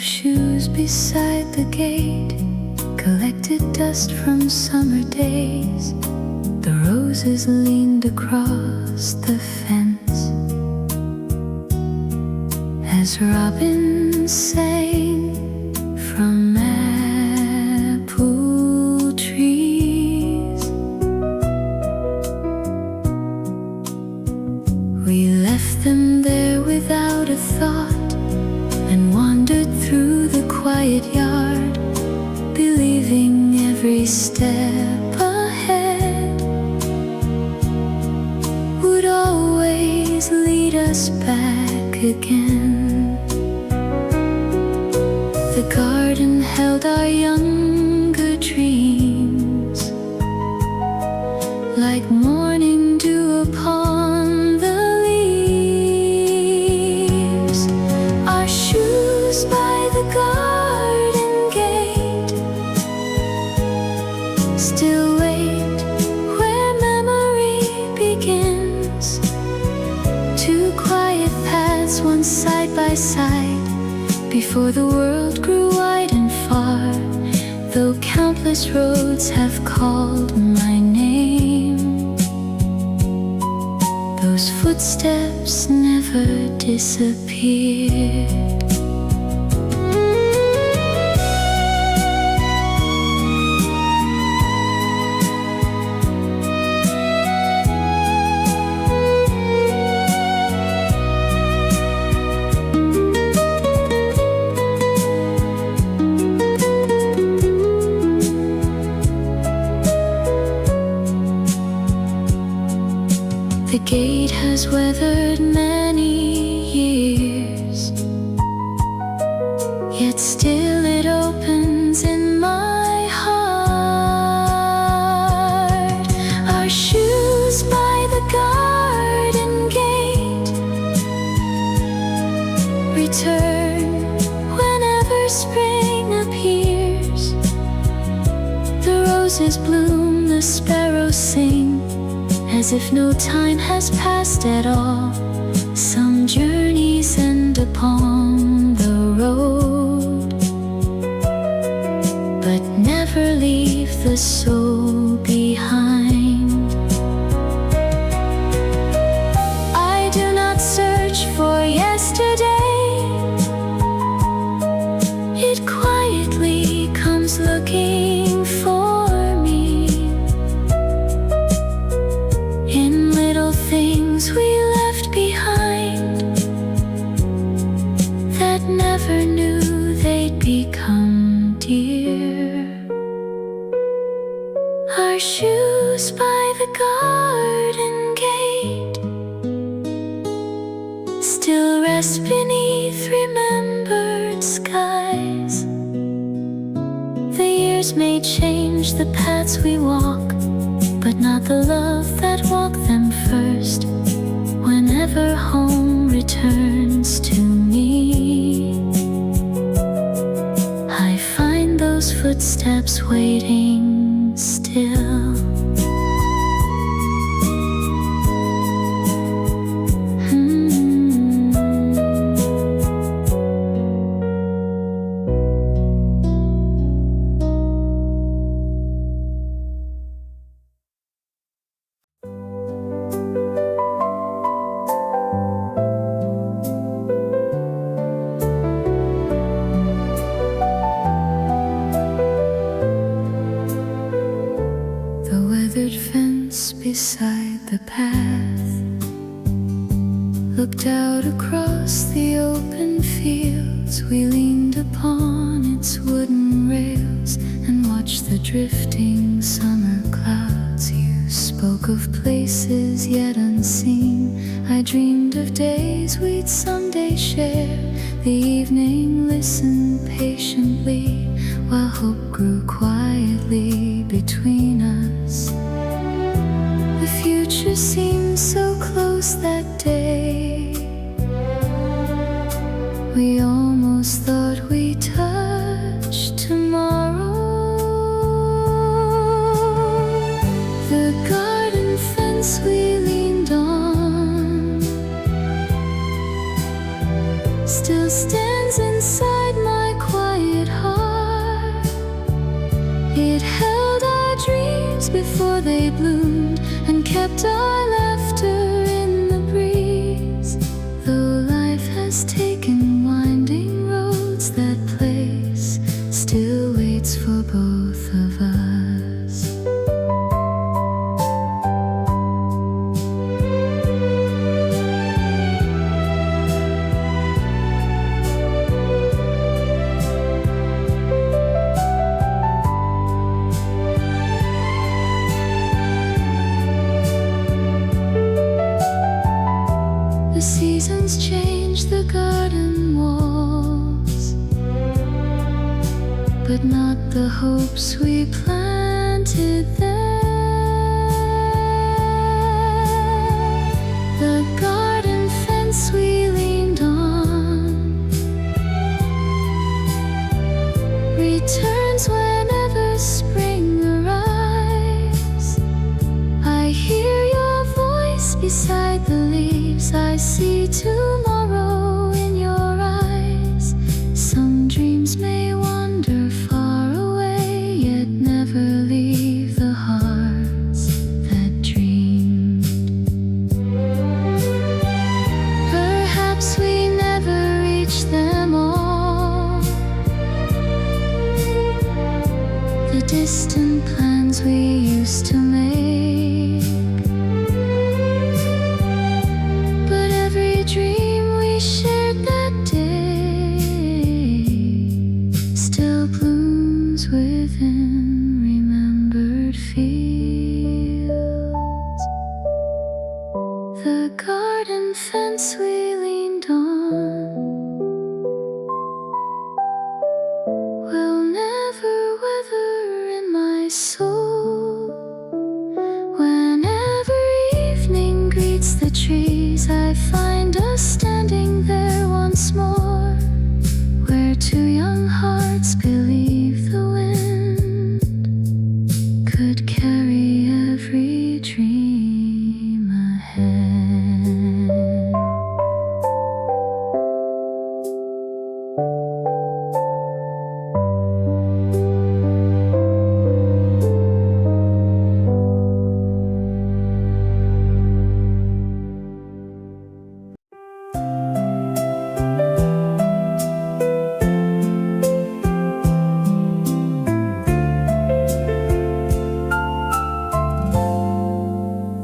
shoes beside the gate, collected dust from summer days. The roses leaned across the fence as robins sang from apple trees. We left them there without a thought and wandered through the quiet yard, believing every step ahead would always lead us back again. The garden held our younger dreams, like morning dew upon the leaves. Our shoes by the garden gate still wait where memory begins. Two quiet paths, one side by side, before the world grew wide and far. Though countless roads have called my name, those footsteps never disappeared. The gate has weathered many years, yet still it opens in my heart. Our shoes by the garden gate return whenever spring appears. The roses bloom, the sparrows sing, as if no time has passed at all. Some journeys end upon the road, but never leave the soul behind. I do not search for yesterday, it quietly comes looking for things we left behind that never knew they'd become dear. Our shoes by the garden gate still rest beneath remembered skies. The years may change the paths we walk, but not the love that walked them first. Whenever home returns to me, I find those footsteps waiting still. Fence beside the path looked out across the open fields. We leaned upon its wooden rails and watched the drifting summer clouds. You spoke of places yet unseen. I dreamed of days we'd someday share. The evening listened patiently while hope grew quietly between us. The future seemed so close that day. We almost thought we touched tomorrow. The garden fence we leaned on still stands inside my held our dreams before they bloomed and kept our laughter in the breeze. Though life has taken winding roads, that place still waits for both of us. The seasons change the garden walls, but not the hopes we planted there. The garden fence we leaned on returns whenever spring arrives. I hear your voice beside the leaves. I see tomorrow in your eyes. Some dreams may wander far away, yet never leave the hearts that dreamed. Perhaps we never reach them all, the distant plans we used to make. But every dream we shared that day still blooms within remembered fields. The garden fence we leaned on will never wither in my soul. Whenever evening greets the trees, I find us standing there once more, where two young hearts believe the wind could carry every dream ahead.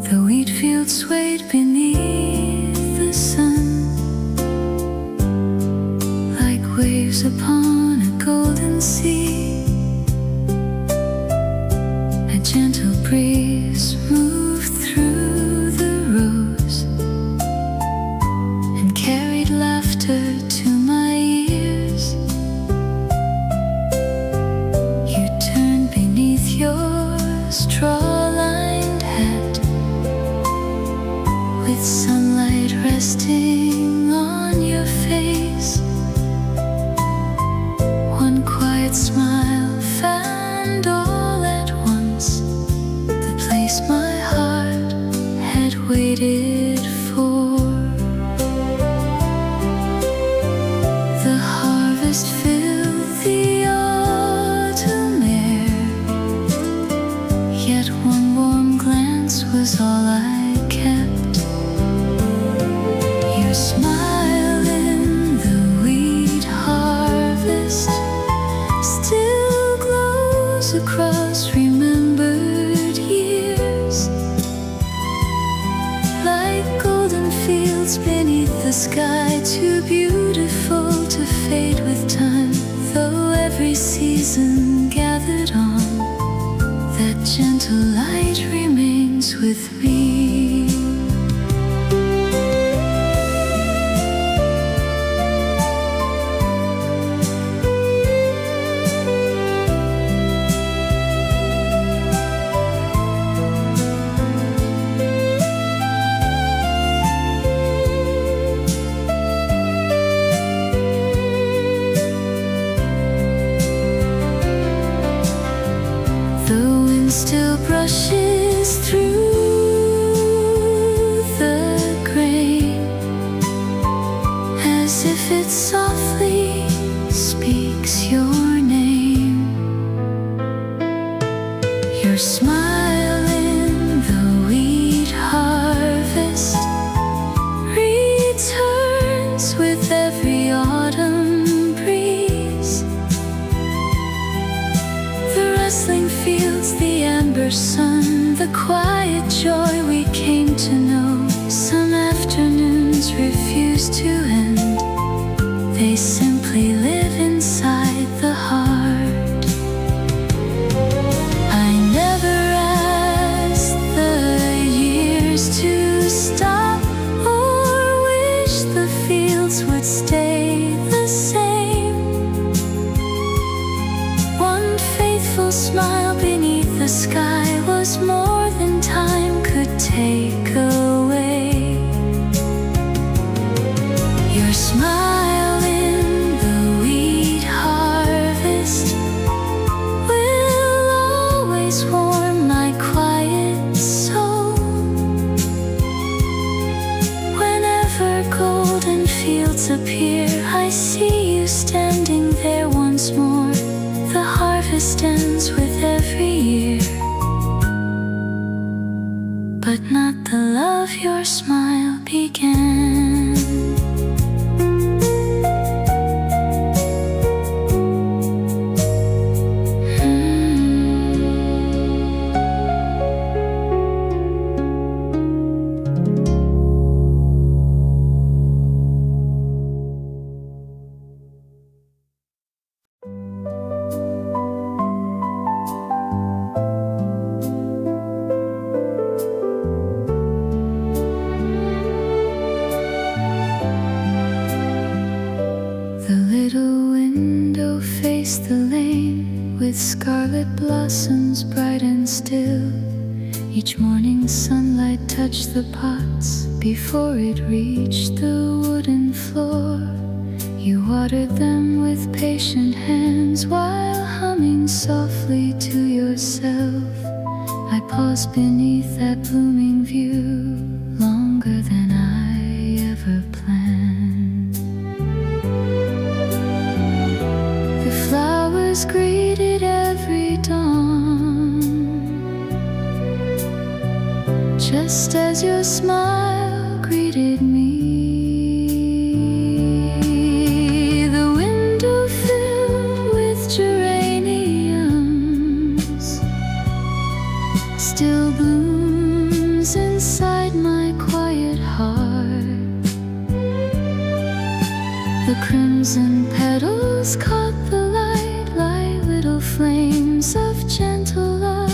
The wheat fields swayed beneath the sun, like waves upon a golden sea. A gentle breeze moved through the rows and carried laughter to my ears. You turned beneath your straw-lined hat, with sunlight resting on your face. One quiet smile found all at once the place my heart had waited for. The harvest filled the autumn air, yet one warm glance was all I kept. Your smile in the wheat harvest still glows across remembered years, like golden fields beneath the sky, too beautiful to fade with time. Though every season gathered on, that gentle light remains with me. The wind still brushes through the grain, as if it softly speaks your name. smile in the wheat harvest returns with every autumn breeze. The rustling fields, the amber sun, the quiet joy we came to know. Some afternoons refuse to end, they simply live inside the heart. I never asked the years to stop or wish the fields would stay the same. One faithful smile beneath the sky was more than time could take away. Your smile in the wheat harvest will always warm my quiet soul. Whenever golden fields appear, I see you standing there once more. The harvest ends with every year, but not the love your smile began. The lane with scarlet blossoms bright and still. Each morning sunlight touched the pots before it reached the wooden floor. You watered them with patient hands while humming softly to yourself. I paused beneath that blooming view longer than I ever planned. Flowers greeted every dawn, just as your smile greeted me. The window filled with geraniums still blooms inside my quiet heart. The crimson petals caught the flames of gentle love.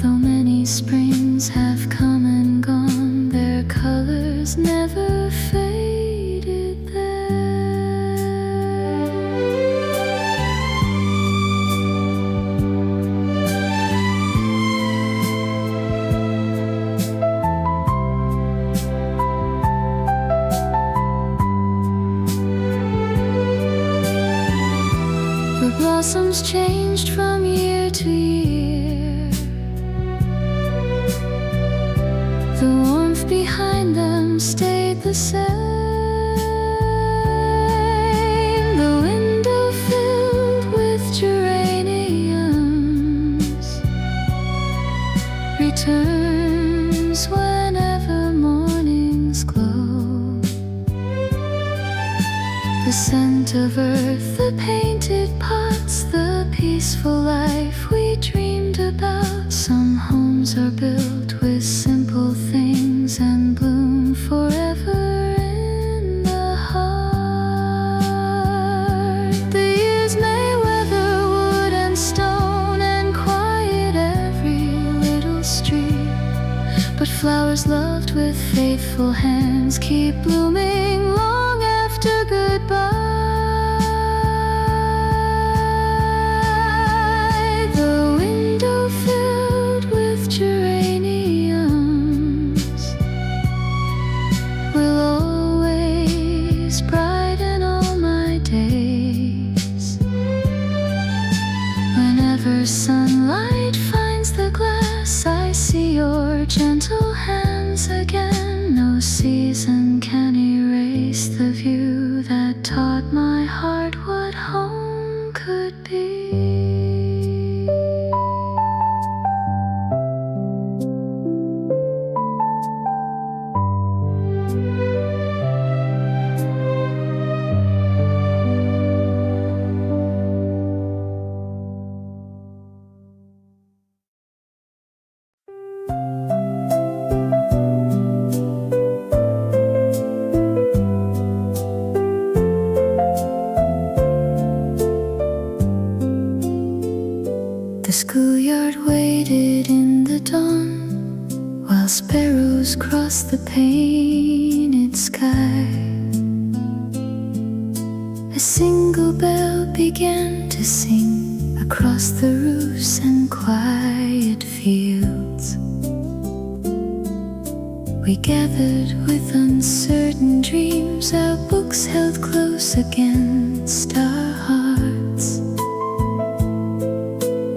Though many springs have come and gone, their colors never faded there. The blossoms changed from year to year. The warmth behind them stayed the same. The window filled with geraniums returns whenever mornings glow. The scent of earth, the painted pots, the peaceful life we dreamed about. Some homes are built with simple things and bloom forever in the heart. The years may weather wood and stone and quiet every little street, but flowers loved with faithful hands keep blooming long after goodbye. Sunlight finds the glass, I see your gentle hands again. No season can erase the view that taught my heart what home could be. The schoolyard waited in the dawn, while sparrows crossed the painted sky. A single bell began to sing across the roofs and quiet fields. We gathered with uncertain dreams, our books held close against our hearts.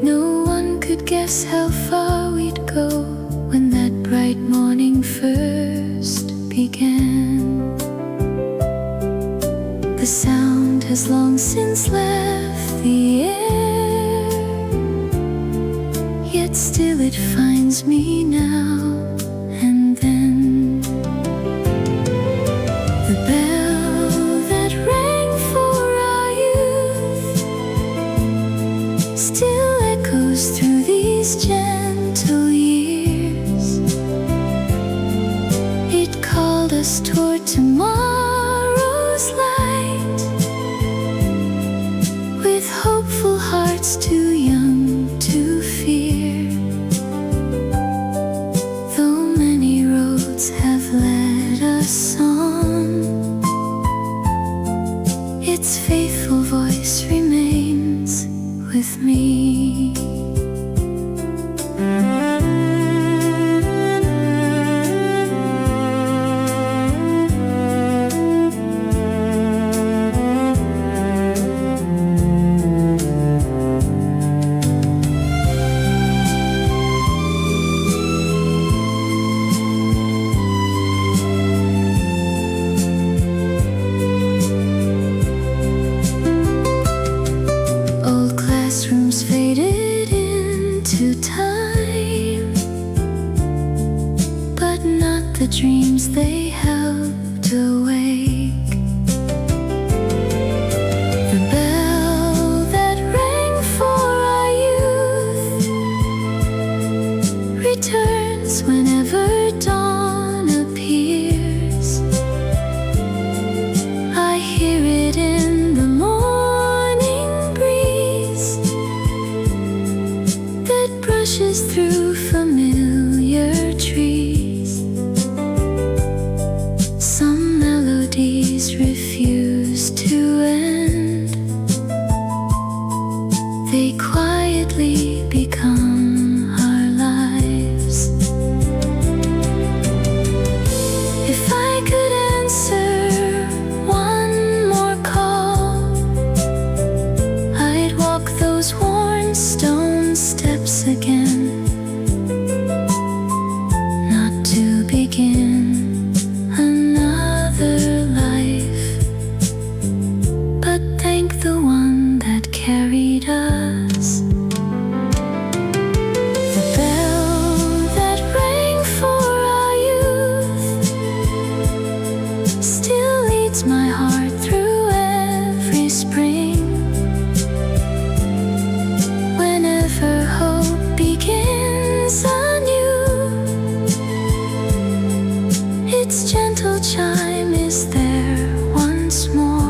No one could guess how far we'd go when that bright morning first began. The sound has long since left the air, yet still it finds me now and then. The bell that rang for our youth still echoes through these gentle years. It called us toward tomorrow's light, with hopeful hearts too young to fear. Though many roads have led us on, its faithful voice remains with me. Old classrooms faded into time, but not the dreams they helped awake. The bell that rang for our youth returns whenever dawn appears. I hear it in the morning breeze that brushes through familiar trees. Some melodies refuse to end, they quietly become our lives. If I could answer one more call, I'd walk those worn stone steps again, not to begin another life, but thank the one that carried us. The bell that rang for our youth still leads my heart through every spring. Whenever hope begins anew, its gentle chime is there once more.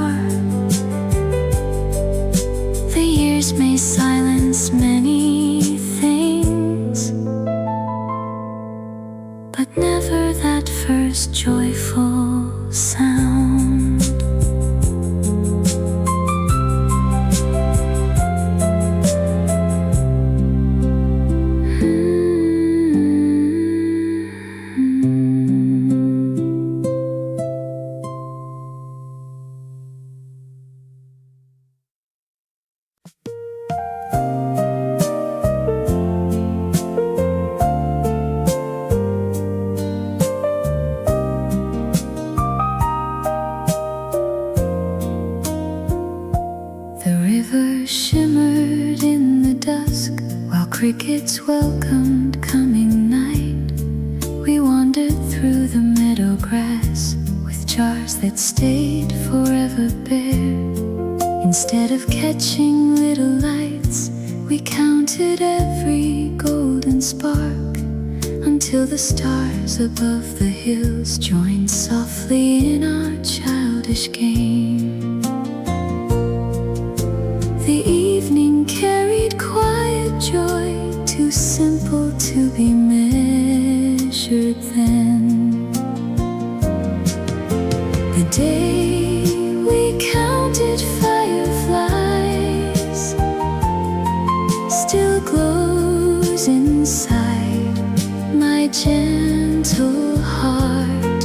The years may silence many things, but never that first joyful sound. The river shimmered in the dusk while crickets welcomed coming night. We wandered through the meadow grass with jars that stayed forever bare. Instead of catching little lights, we counted every golden spark until the stars above the hills joined softly in our childish game. The evening carried quiet joy too simple to be measured then. The day we counted fireflies still glows inside my gentle heart.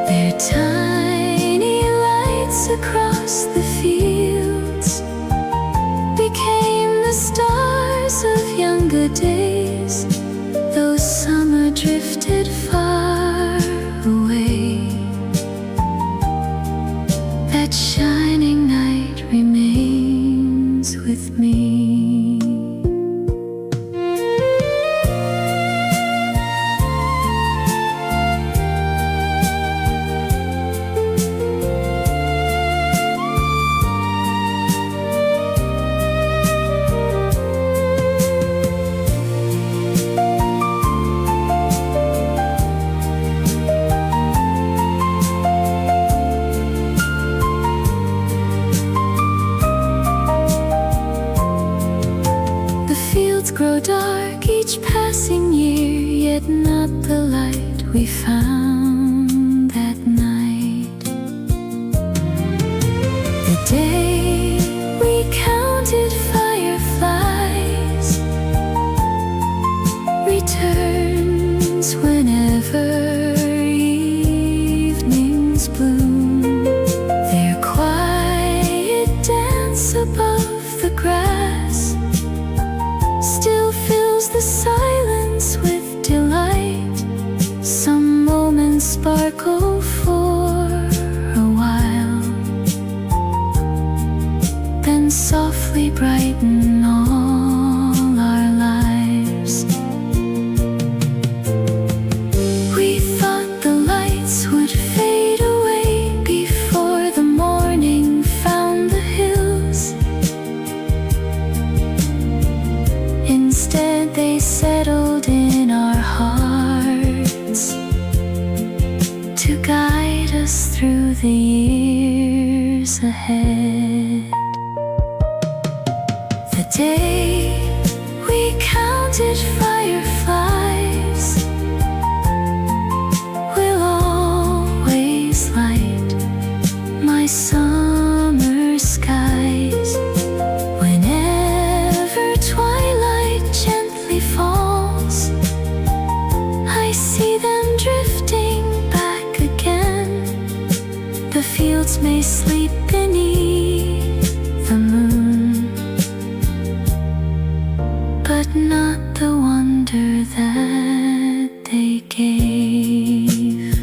Their tiny lights across the fields became the stars of younger days. Those summer drifted far away. That shining night remains with me. Grow dark each passing year, yet not the light we found that night. The day we counted fireflies returns whenever evenings bloom. Their quiet dance above the grass still fills the silence with delight. Some moments sparkle for a while, then softly brighten all our lives. We thought the lights would fade away before the morning found the hills. Instead they settled in our hearts to guide us through the years ahead. The day we counted fireflies will always light my summer skies. Whenever twilight gently falls, I see them drifting back again. The fields may sleep beneath the moon, but not the wonder that they gave.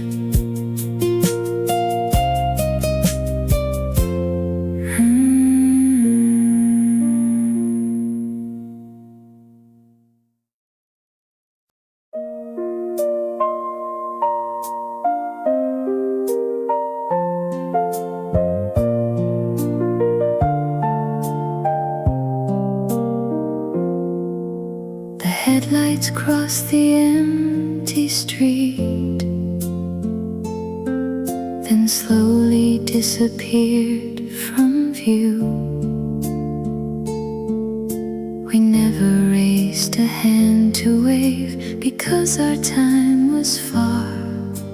Headlights crossed the empty street, then slowly disappeared from view. We never raised a hand to wave because our time was far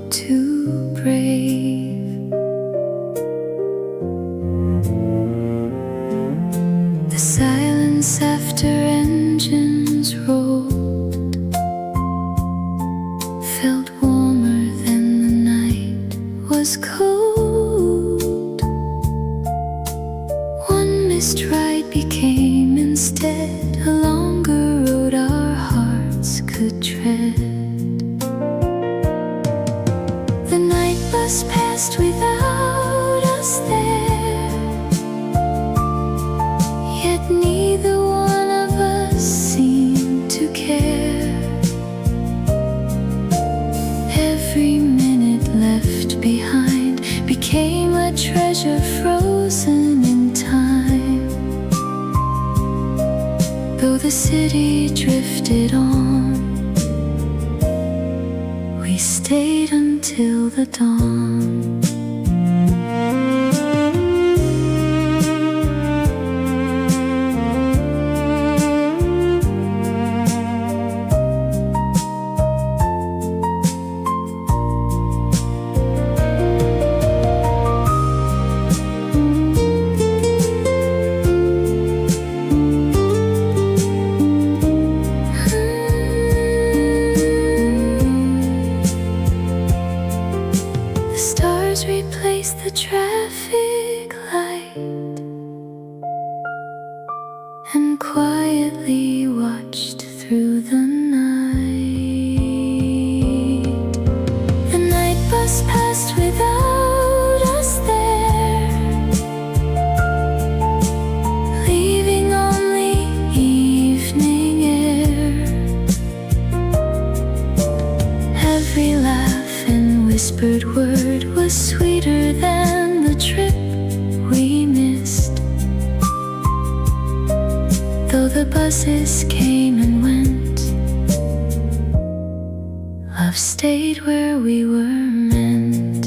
too brave. The silence after engines rolled felt warmer than the night was cold. One missed ride became instead a longer road our hearts could tread. The night bus passed without us there, yet neither one of us seemed to care. Every minute left behind became a treasure frozen in time. Though the city drifted on, we stayed until the dawn. through the night. The night bus passed without us there, leaving only evening air. Every laugh and whispered word was sweeter than the trip we missed. Though the buses came and went, love stayed where we were meant.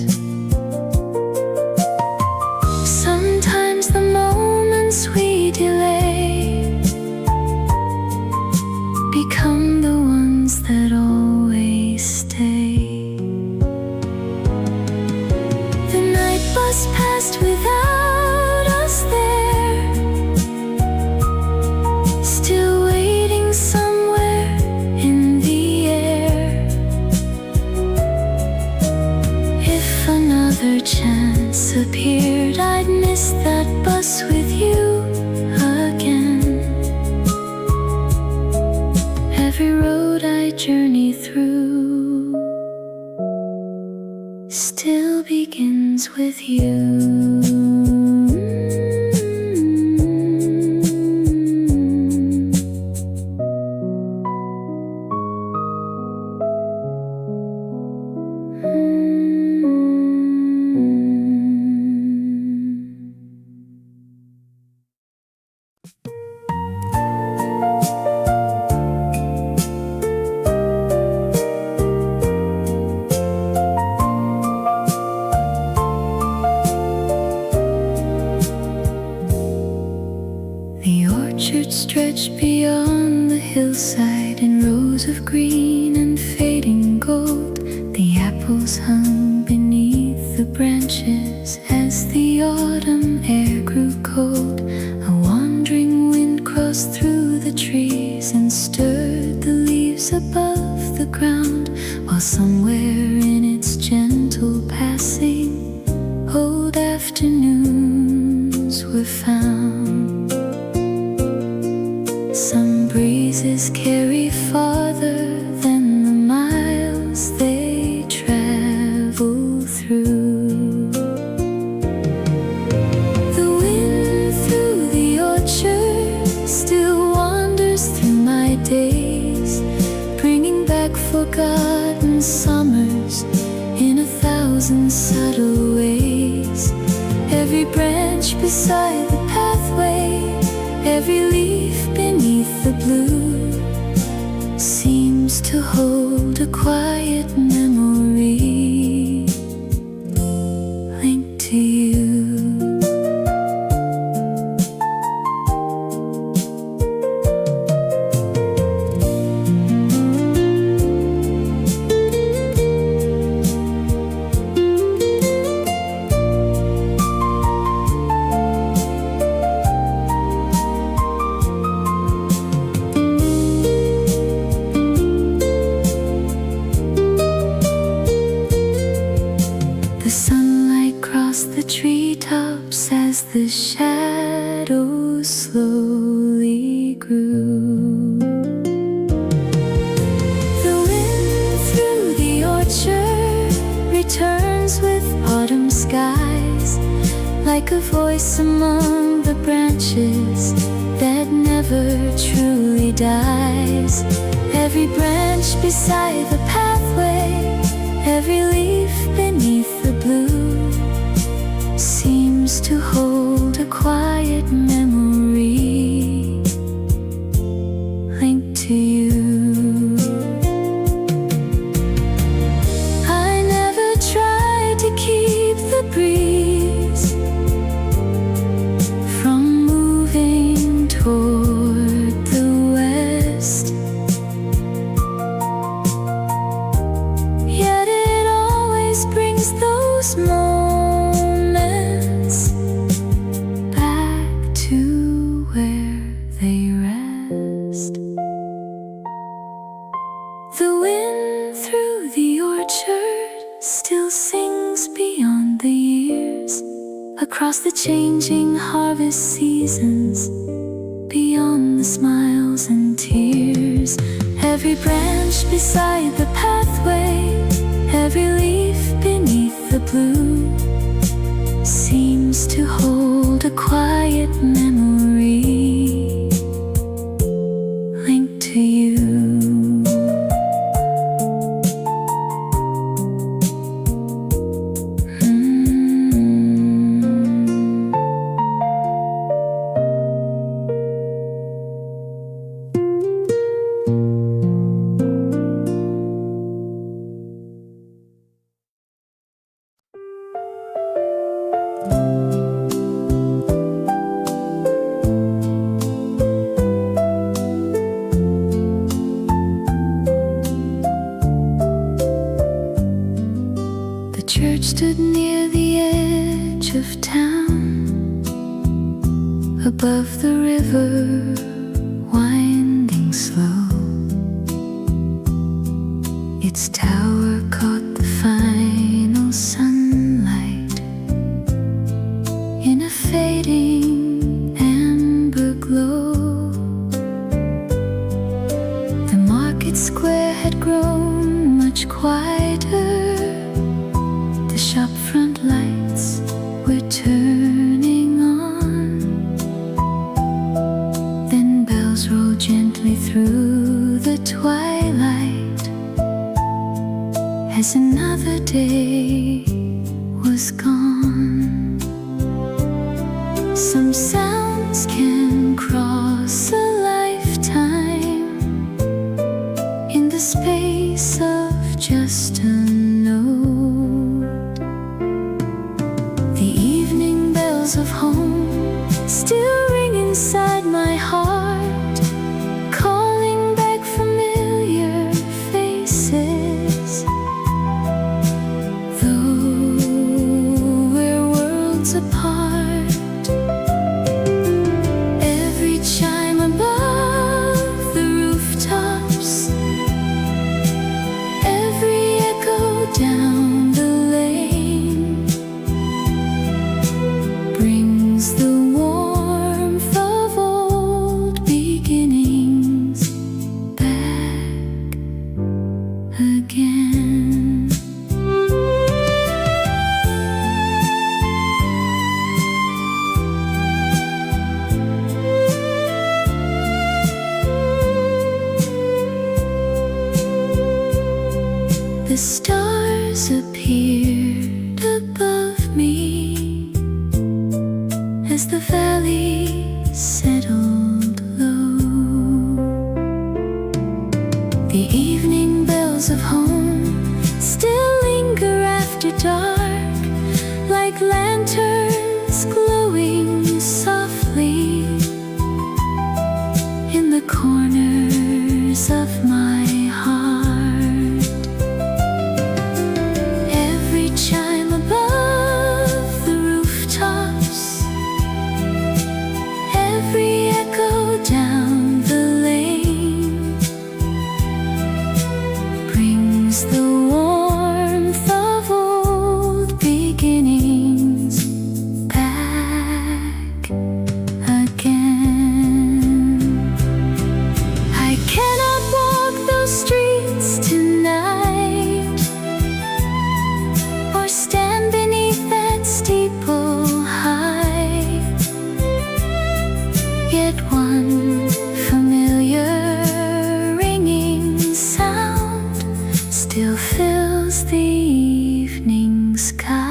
Sometimes the moments we delay become the ones that always stay. The night bus passed without us there, still waiting somewhere in the air. If another chance appeared, I'd miss that bus with you again. Every road I journey through still begins with you. The orchard stretched beyond the hillside in rows of green and fading gold. The apples hung beneath the branches as the autumn air grew cold. A wandering wind crossed through the trees and stirred the leaves above the ground, while somewhere in its gentle passing, old afternoons were found. Some breezes carry farther than the miles they travel through. The wind through the orchard still wanders through my days, bringing back forgotten summers in 1,000 subtle ways. Every branch beside the pathway, every leaf beneath the blue seems to hold a quiet memory linked to you. The sunlight crossed the treetops as the shadows slowly grew. The wind through the orchard returns with autumn skies, like a voice among the branches that never truly dies. Every branch beside the pathway, every leaf beneath the blue seems to hold a quiet memory linked to you. I never tried to keep the breeze from moving toward the west, yet it always brings those moments back to where they rest. The wind through the orchard still sings beyond the years, across the changing harvest seasons, beyond the smiles and tears. years. Every branch beside the pathway, every leaf beneath the blue seems to hold a quiet memory linked to you. Church stood near the edge of town, above the river, winding slow. Its tower caught the final sunlight in a fading amber glow. The market square had grown much quieter. The shop front lights were turning on. Then bells rolled gently through the twilight as another day was gone. Some sounds can cross a lifetime in the space of just a of home still ring inside my heart, calling back familiar faces. Though we're worlds apart, every chime above the rooftops, every echo down the lane brings the warmth of old beginnings back again. The stars appeared above me as the valley settled low. The evening bells of home still linger after dark, like lanterns glowing softly in the corners of my heart. Every chime above the rooftops, every echo down the lane brings the warmth of old beginnings back again. I cannot walk those streets tonight or stand beneath that steeple high. Yet one familiar ringing sound still fills the evening sky.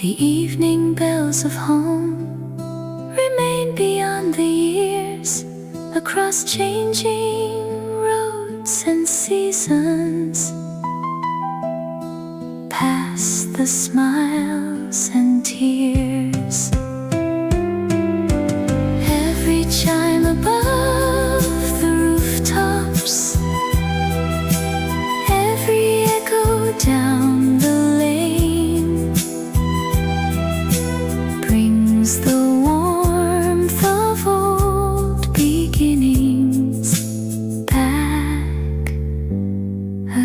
The evening bells of home remain beyond the years, across changing roads and seasons, past the smiles and tears. Every chime above the rooftops, every echo down the lane brings the warmth of old beginnings back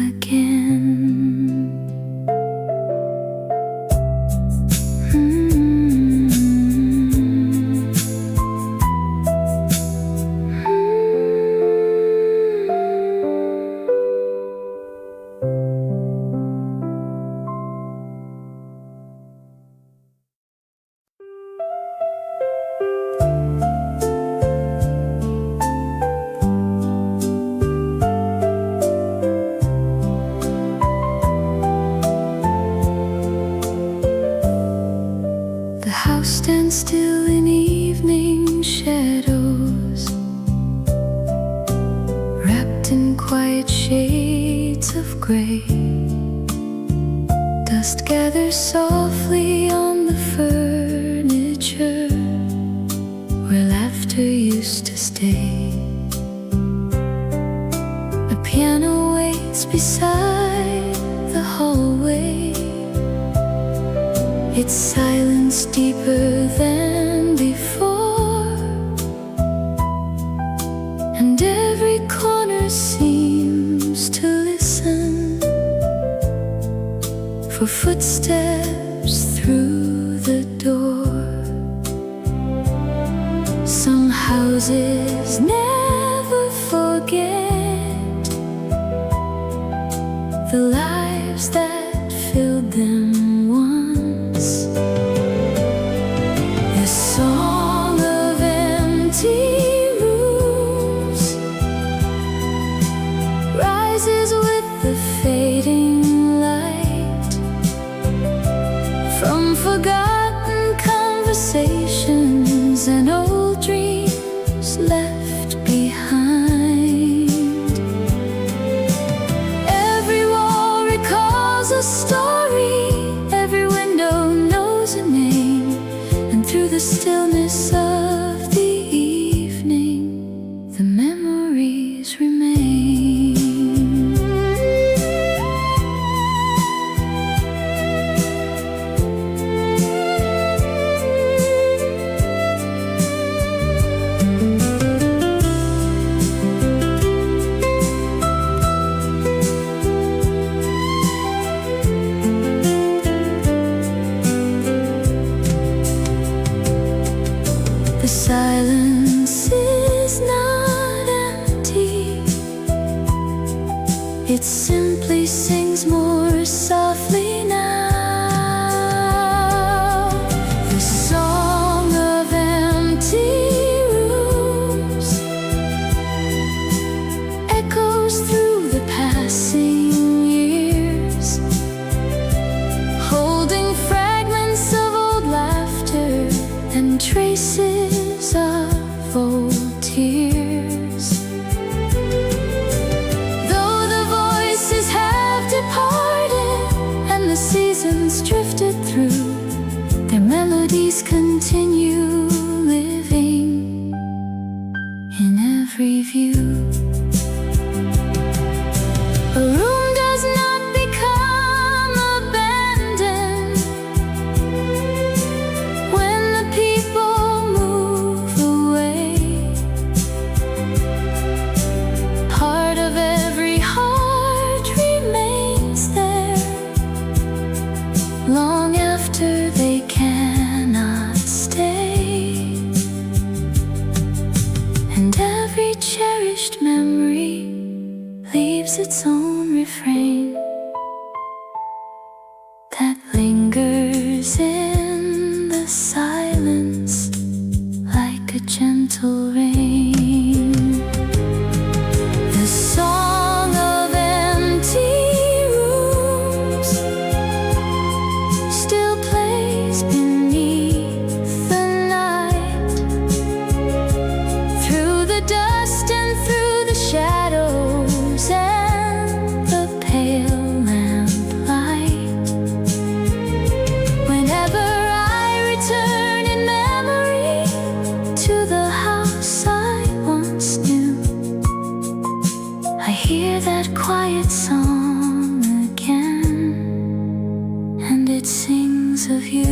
again. quiet shades of gray. Dust gathers softly on the furniture where laughter used to stay. A piano waits beside the hallway, its silence deeper than before, and every corner seems to listen for footsteps through the door. Some houses never forget the lives that filled them once. The song of empty rooms rises with the fading light from forgotten conversations and old dreams left behind. Every wall recalls a story, every window knows a name, and through the stillness of the evening, the memories remain. The silence is not empty, it simply sings more softly now. The song of empty rooms echoes through the passing years, holding fragments of old laughter and traces of old tears. Though the voices have departed and the seasons drifted through, their melodies continue living in every view. A room does not become abandoned when the people move away. Part of every heart remains there long after they cannot stay, and every cherished memory leaves its own refrain that lingers in the silence like a gentle rain. The song of empty rooms still plays beneath the night, through the dust and through the shadows and the pale lamplight. Whenever I return in memory to the house I once knew, I hear that quiet song again, and it sings of you.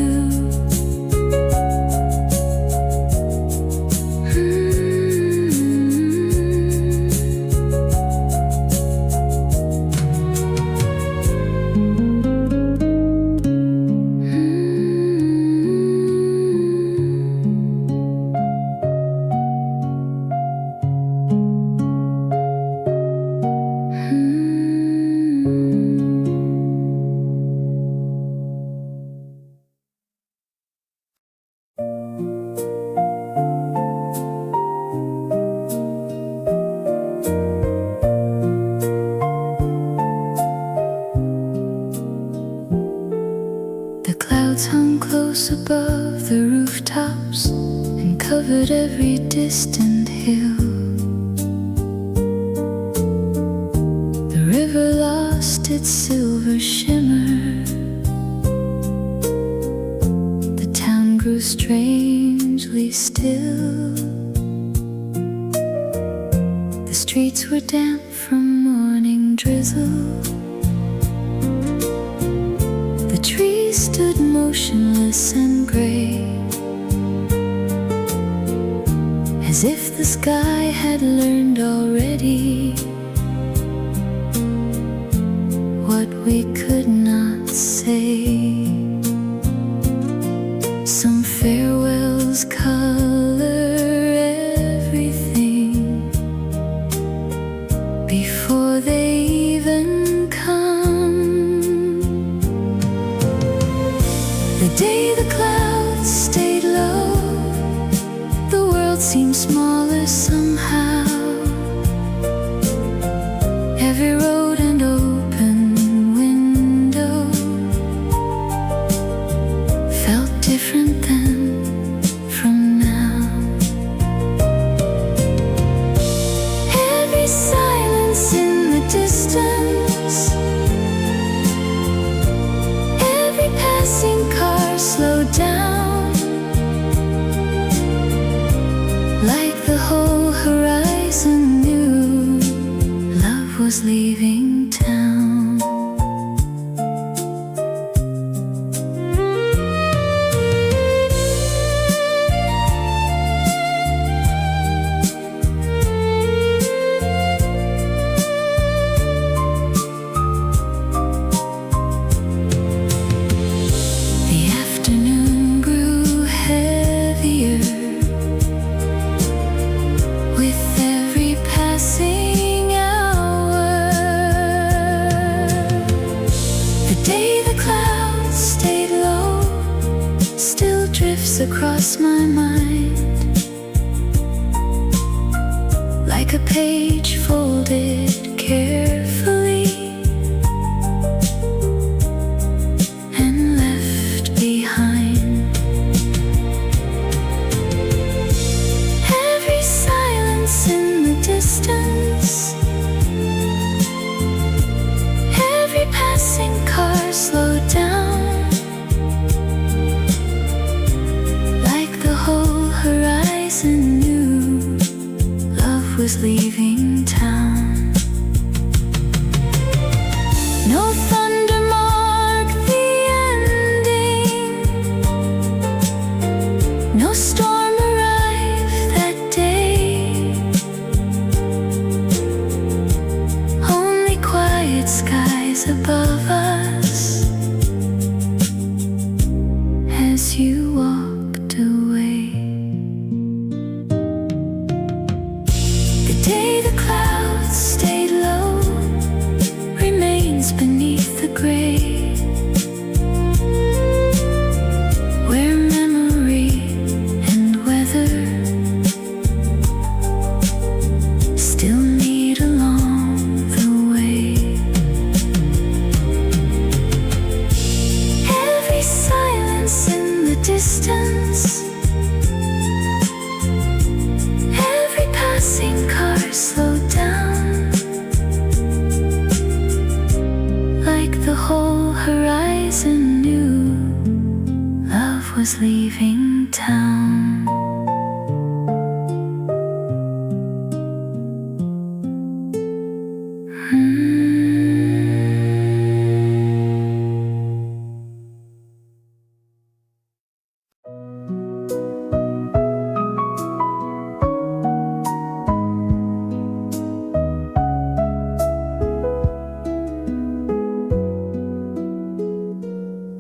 Above the rooftops and covered every distant hill. lost its silver shimmer. The town grew strangely still. The streets were damp from morning drizzle. The trees stood motionless and gray, as if the sky had learned already what we could not say. Some farewells color everything before they even come. The day the clouds stayed low, the world seemed smaller somehow. Every road and open window felt different then from now. Every silence in the distance, every passing car slowed down, like the whole horizon knew love was leaving town. The afternoon grew heavier with every passing hour. The day the clouds stayed low still drifts across my mind, like a page folded carefully and left behind. Every silence in the distance, every passing car slowed down, like the whole horizon knew love was leaving town. No thunder marked the ending, no storm arrived that day, only quiet skies above us as you walked away. The day the clouds stayed low remains beneath the gray, where memory and weather still meet along the way. Every silence in the distance, every passing car slowed down, like the whole horizon knew love was leaving town.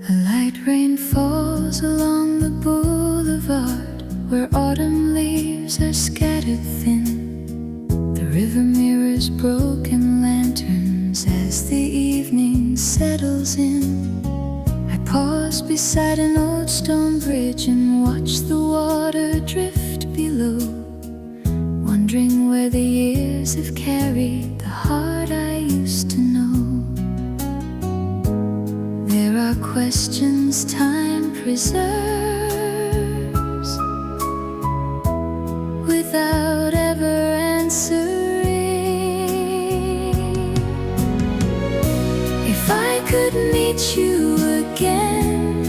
A light rain falls along the boulevard where autumn leaves are scattered thin. The river mirrors broken lanterns as the evening settles in. I pause beside an old stone bridge and watch the water drift below, wondering where the years have carried the heart I used to know. There are questions time preserves without ever answering. meet you again,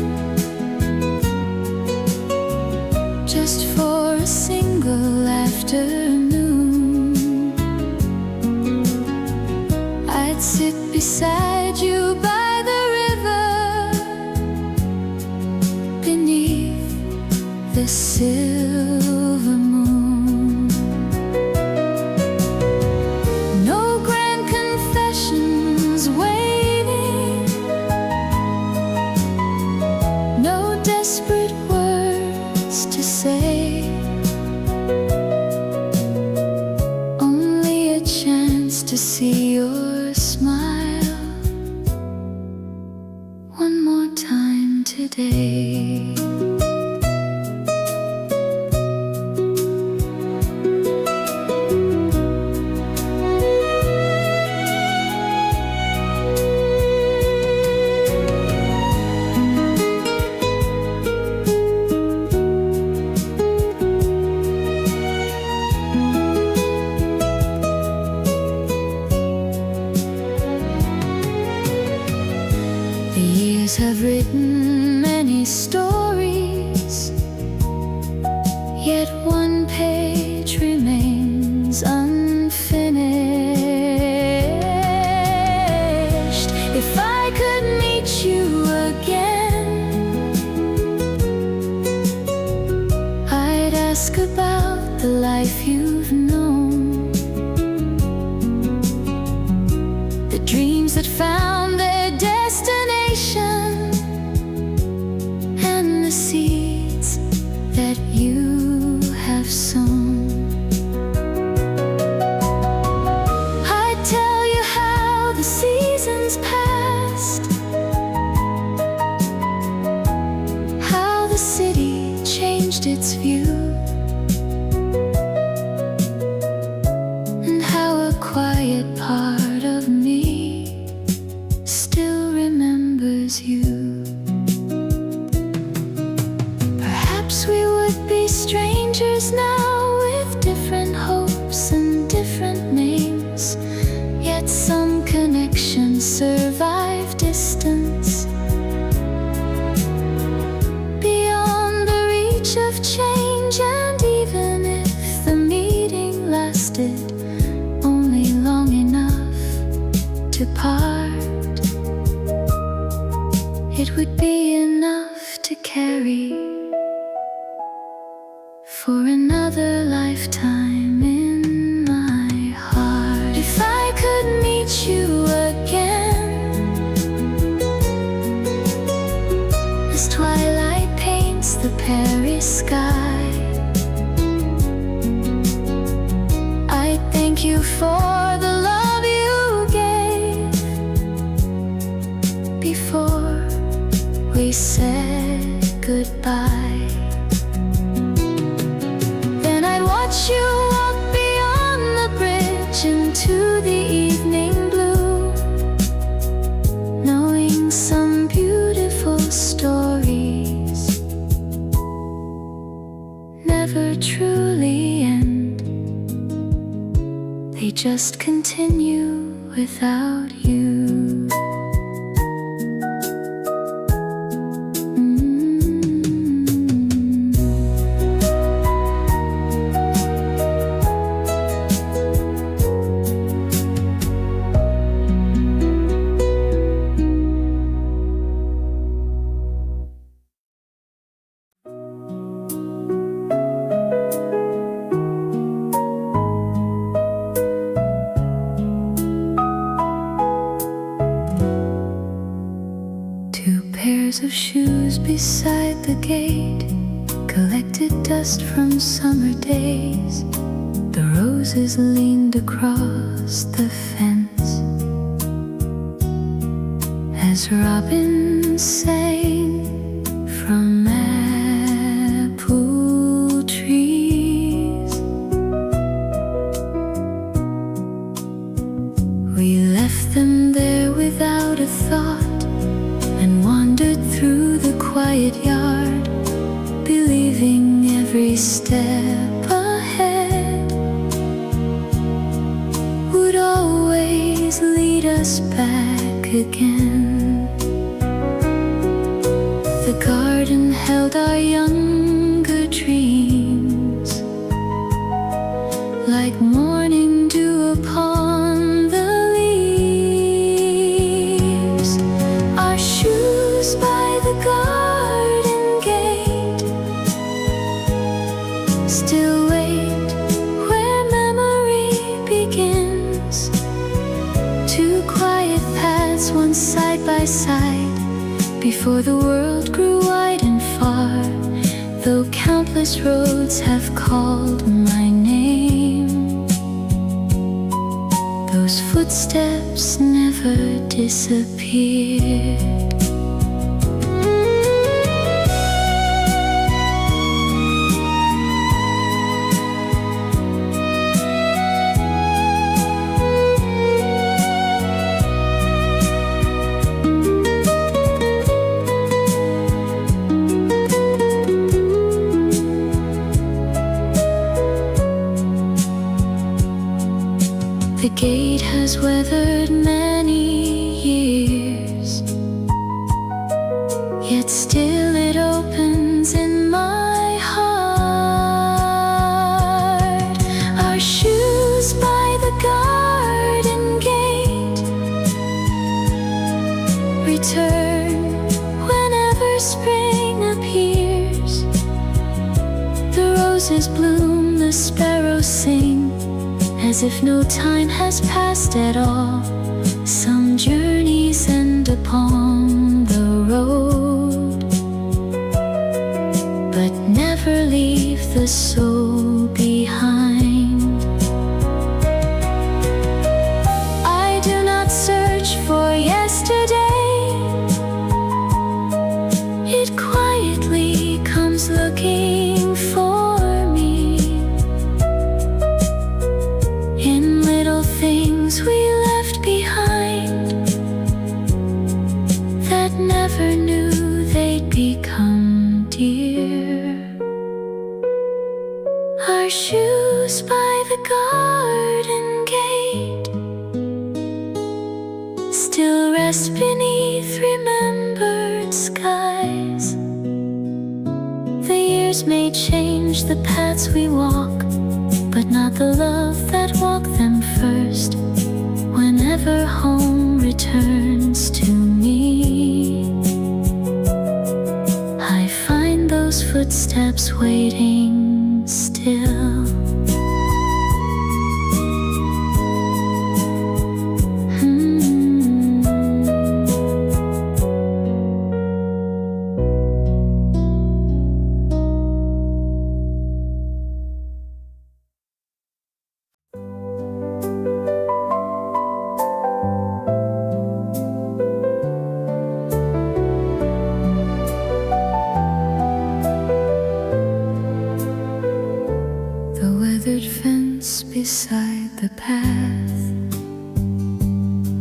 just for a single afternoon. I'd sit beside you by the river, beneath the silver moon. No grand confessions waiting, no desperate words to say, only a chance to see your smile one more time today. The years have written many stories, yet one page remains unfinished. If I could meet you again, I'd ask about the life you've known, the dreams that found their destination, and the seeds that you have sown. I'd tell you how the seasons passed, how the city changed its view, and how a quiet part of me still remembers you. Perhaps we would be strangers now, with different hopes and different names, yet some connections survive distance, beyond the reach of change. And even if the meeting lasted only long enough to part, it would be enough to carry for another lifetime in my heart. If I could meet you again, as twilight paints the Paris sky, I thank you for the love you gave before we said goodbye. Then I'd watch you walk beyond the bridge into the evening blue, knowing some beautiful stories never truly end. They just continue without you. Pairs of shoes beside the gate collected dust from summer days. The roses leaned across the fence as robins sang from apple trees. We left them there without a thought, and wandered through the quiet yard, believing every step ahead would always lead us back again. held our younger dreams like morning dew upon the leaves. Our shoes by the garden gate still wait where memory begins. Two quiet paths once side by side before the world grew wide and far, though countless roads have called my name. Those footsteps never disappeared. The gate has weathered many years, yet still it opens in my heart. Our shoes by the garden gate return whenever spring appears. The roses bloom, the sparrows sing, as if no time has passed at all. Some journeys end upon the road, but never leave the soul behind. I do not search for yesterday, it quietly comes looking for things we left behind that never knew they'd become dear. Our shoes by the garden gate still rest beneath remembered skies. The years may change the paths we walk, but not the love that walked them first. Whenever home returns to me, I find those footsteps waiting still. Fence beside the path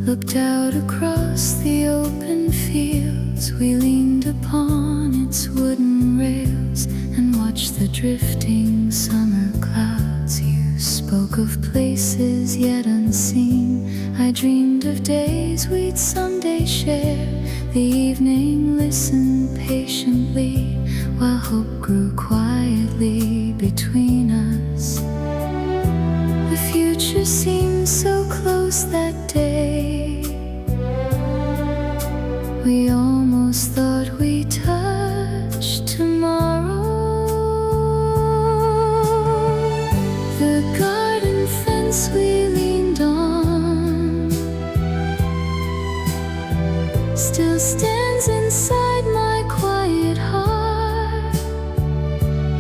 looked out across the open fields. We leaned upon its wooden rails and watched the drifting summer clouds. You spoke of places yet unseen. I dreamed of days we'd someday share. The evening listened patiently while hope grew quietly between us. The future seemed so close that day. We almost thought we touched tomorrow. The garden fence we leaned on still stands inside my quiet heart.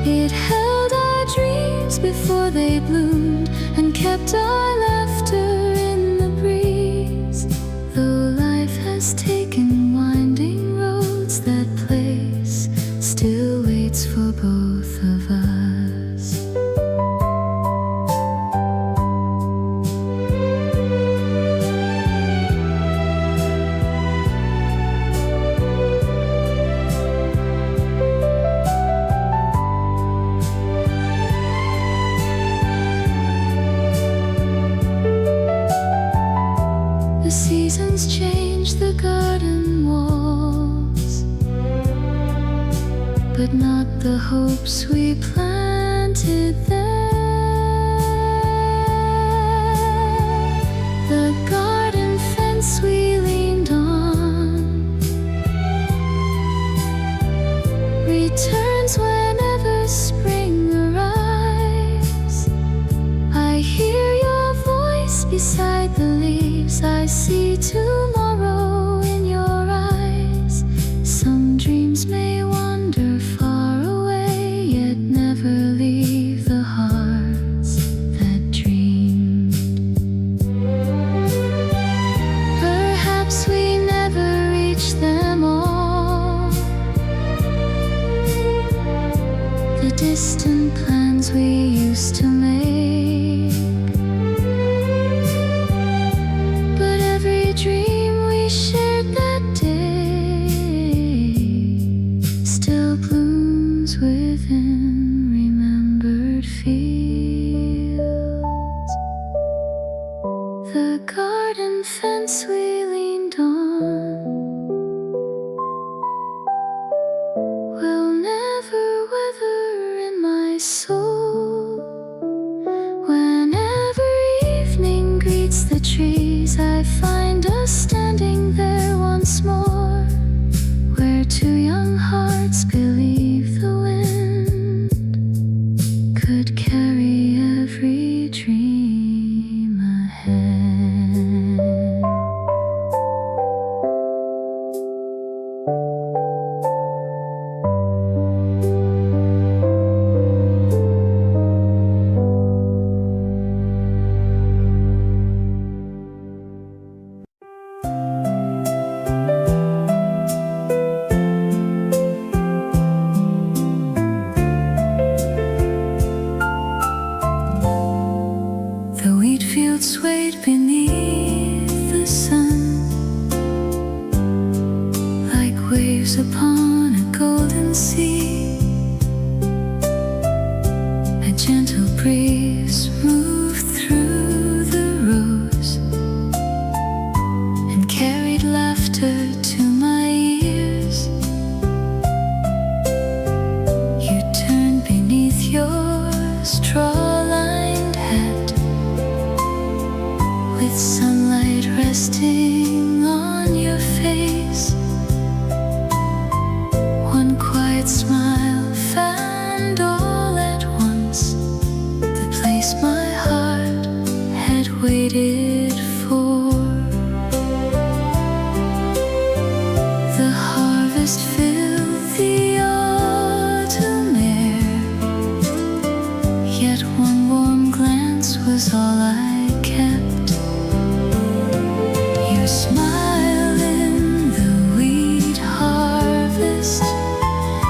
It held our dreams before they bloomed and kept our laughter in the breeze. Though life has taken winding roads, that place still waits for both of us. but not the hopes we planted there. The garden fence we leaned on returns whenever spring arrives. I hear your voice beside the leaves. I see tomorrow in your eyes. Some dreams may wander far away, yet never leave the hearts that dreamed. Perhaps we never reach them all, the distant plans we used to make, but every dream we shared that day still blooms within remembered fields. The garden fence we leaned on will never wither in my soul. Whenever evening greets the trees, I find us standing there once more, where two young hearts believe the wind could carry every dream ahead. The wheat fields swayed beneath the sun, like waves upon a golden sea. A gentle breeze moved through the rows and carried laughter to my ears. You turned beneath your straw-lined hat, with sunlight resting on your face. One quiet smile found all at once the place my heart had waited for. The harvest filled the autumn air, yet one warm glance was all I kept. Your smile in the wheat harvest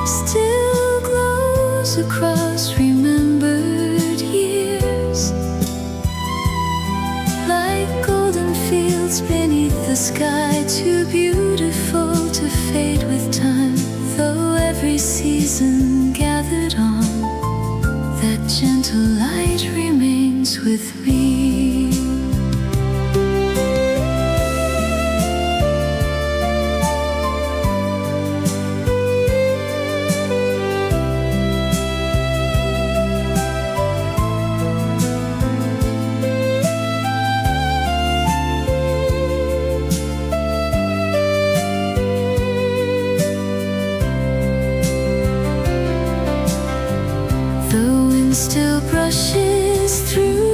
still glows across remembered years, like golden fields beneath the sky, too beautiful to fade with time. Though every season gathered on, that gentle light remains with me. The wind still brushes through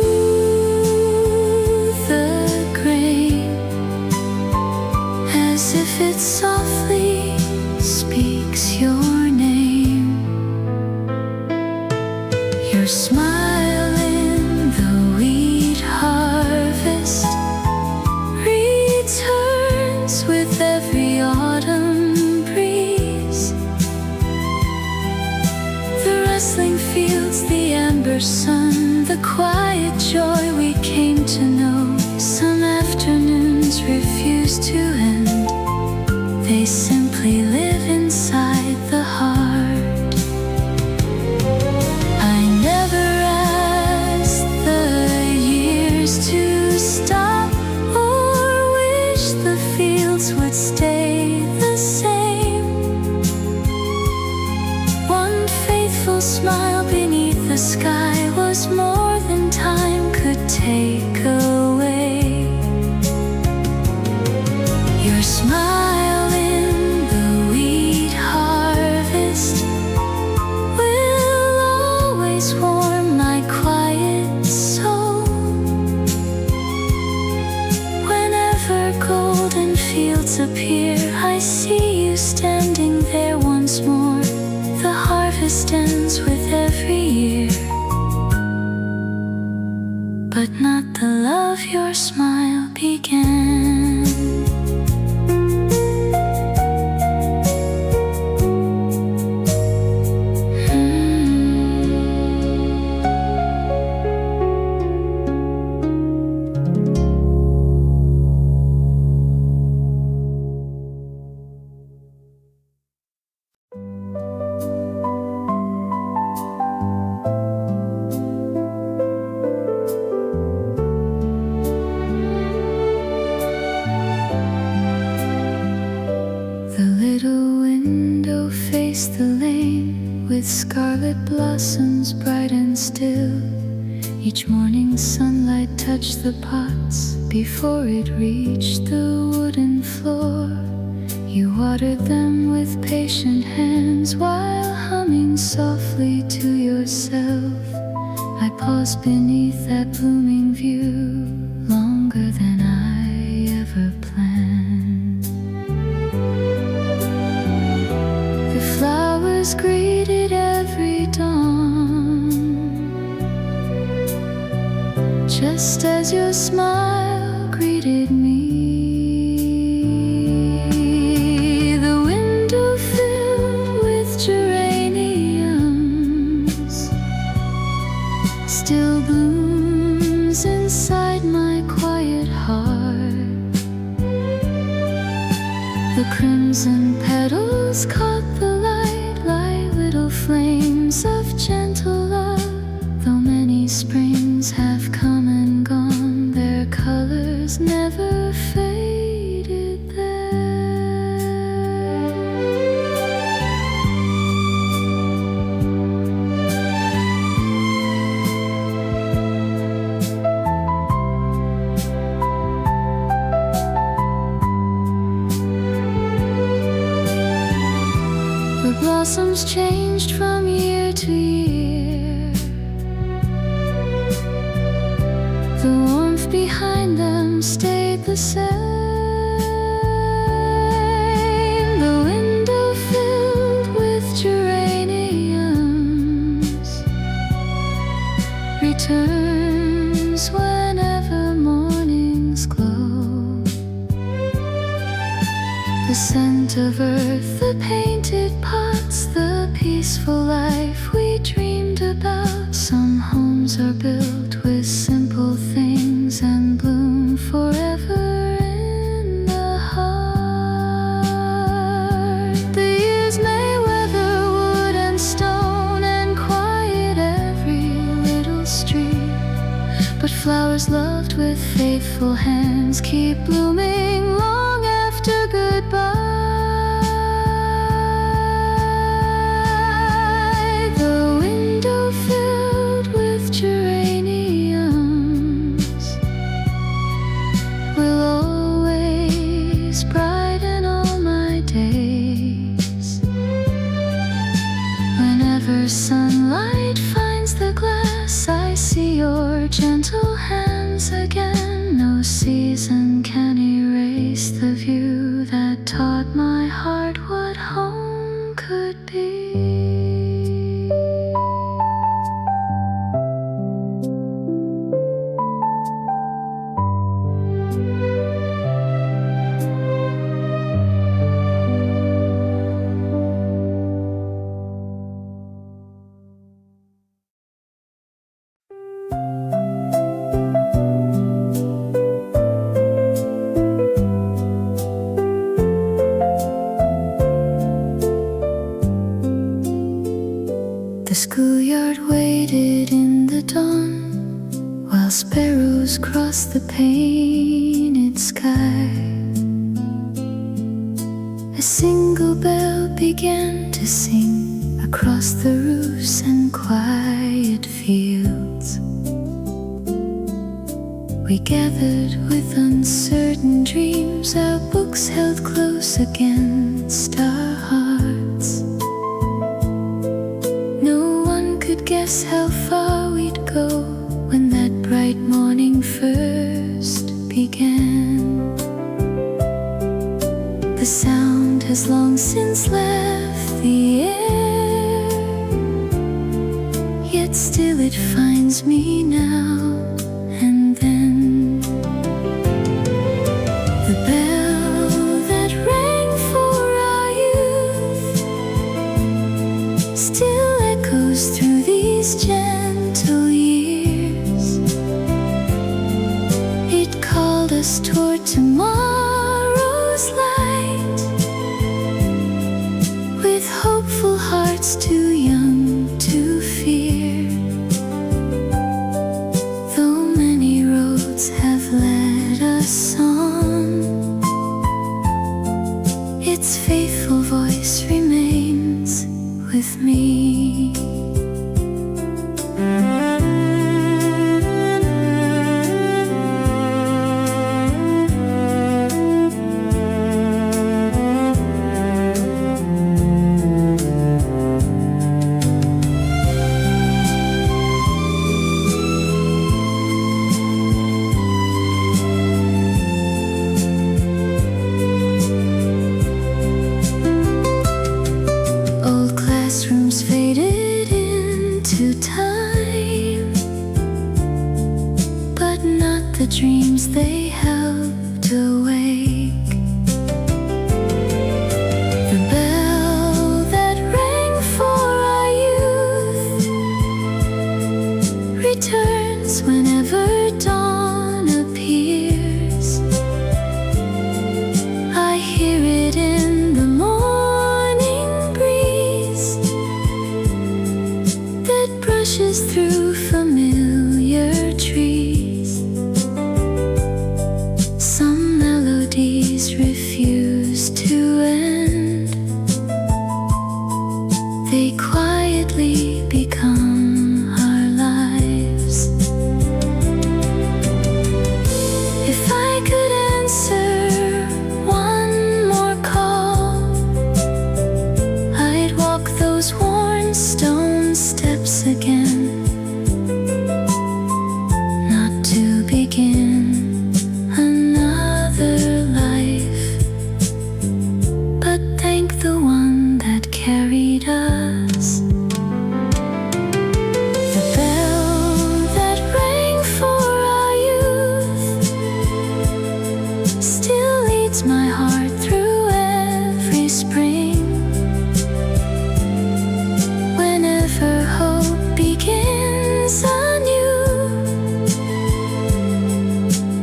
disappear, I see you standing there once more. The harvest ends with every year, but not the love your smile began. The lane with scarlet blossoms bright and still. Each morning sunlight touched the pots before it reached the wooden floor. You watered them with patient hands while humming softly to yourself. I paused beneath that blooming view longer than I ever planned. Flowers greeted every dawn, just as your smile greeted me. The window filled with geraniums still blooms inside my quiet heart. The crimson petals caught the flames of gentle love. Though many springs have come and gone, their colors never faded there. The blossoms changed from year to year. The warmth behind them stayed the same. The window filled with geraniums returns whenever mornings glow. The scent of earth, the painted pots, the peaceful life we dreamed about. Some homes are built with simple things and bloom forever in the heart. The years may weather wood and stone and quiet every little street, but flowers loved with faithful hands keep blooming long after goodbye. Sunlight finds the glass, I see your gentle hands again. No season can erase the view that taught my heart what home could be. The schoolyard waited in the dawn while sparrows crossed the painted sky. A single bell began to sing across the roofs and quiet fields. We gathered with uncertain dreams, our books held close against our hearts. No one could guess how far we'd go when that bright morning first began. has long since left the air, yet still it finds me now and then. The bell that rang for our youth still echoes through these gentle years. It called us toward tomorrow's light, with hopeful hearts too young to fear. Though many roads have led us on, its faithful voice remains with me. Old classrooms faded into time, but not the dreams they helped awake. The bell that rang for our youth returns whenever dawn appears. I hear it in the morning breeze that brushes through familiar trees. Some melodies refuse to end, they quietly become our lives. If I could answer one more call, I'd walk those worn stone steps again, not to begin another life, but thank the one that carried us. The bell that rang for our youth still leads my heart through every spring. Whenever hope begins anew,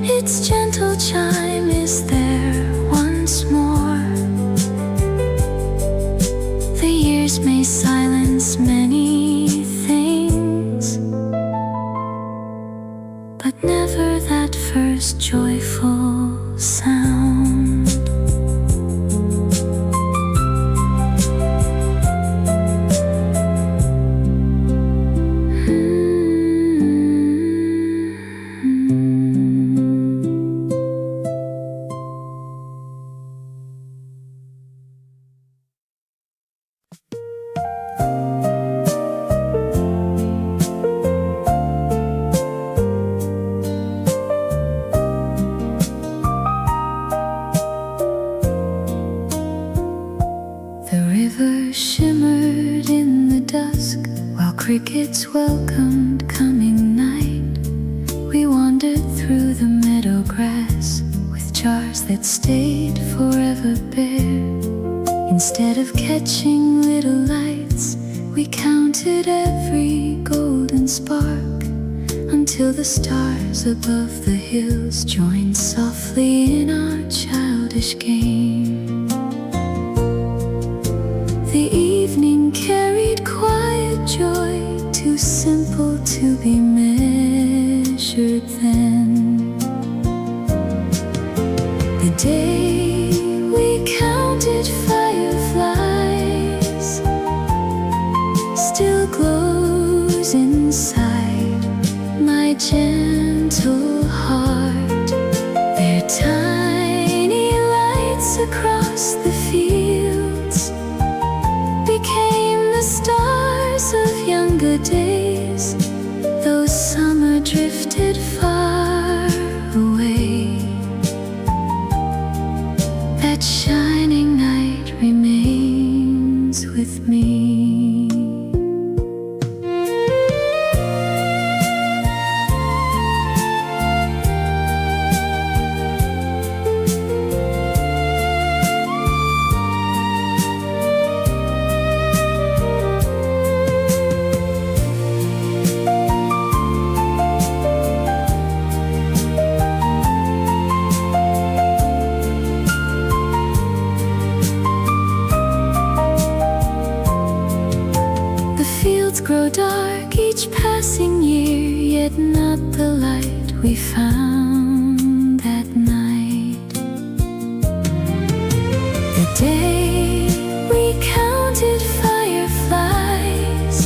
its gentle chime is there once more. The years may silence many things, but never that first joyful sound. The river shimmered in the dusk while crickets welcomed coming night. We wandered through the meadow grass with jars that stayed forever bare. Instead of catching little lights, we counted every golden spark until the stars above the hills joined softly in our childish game. The evening carried quiet joy, too simple to be measured then. The day we counted fireflies still glows inside my gentle heart. Their tiny lights across the fields became the stars of younger days. Those summer drifted far away. That shining night we found that night. The day we counted fireflies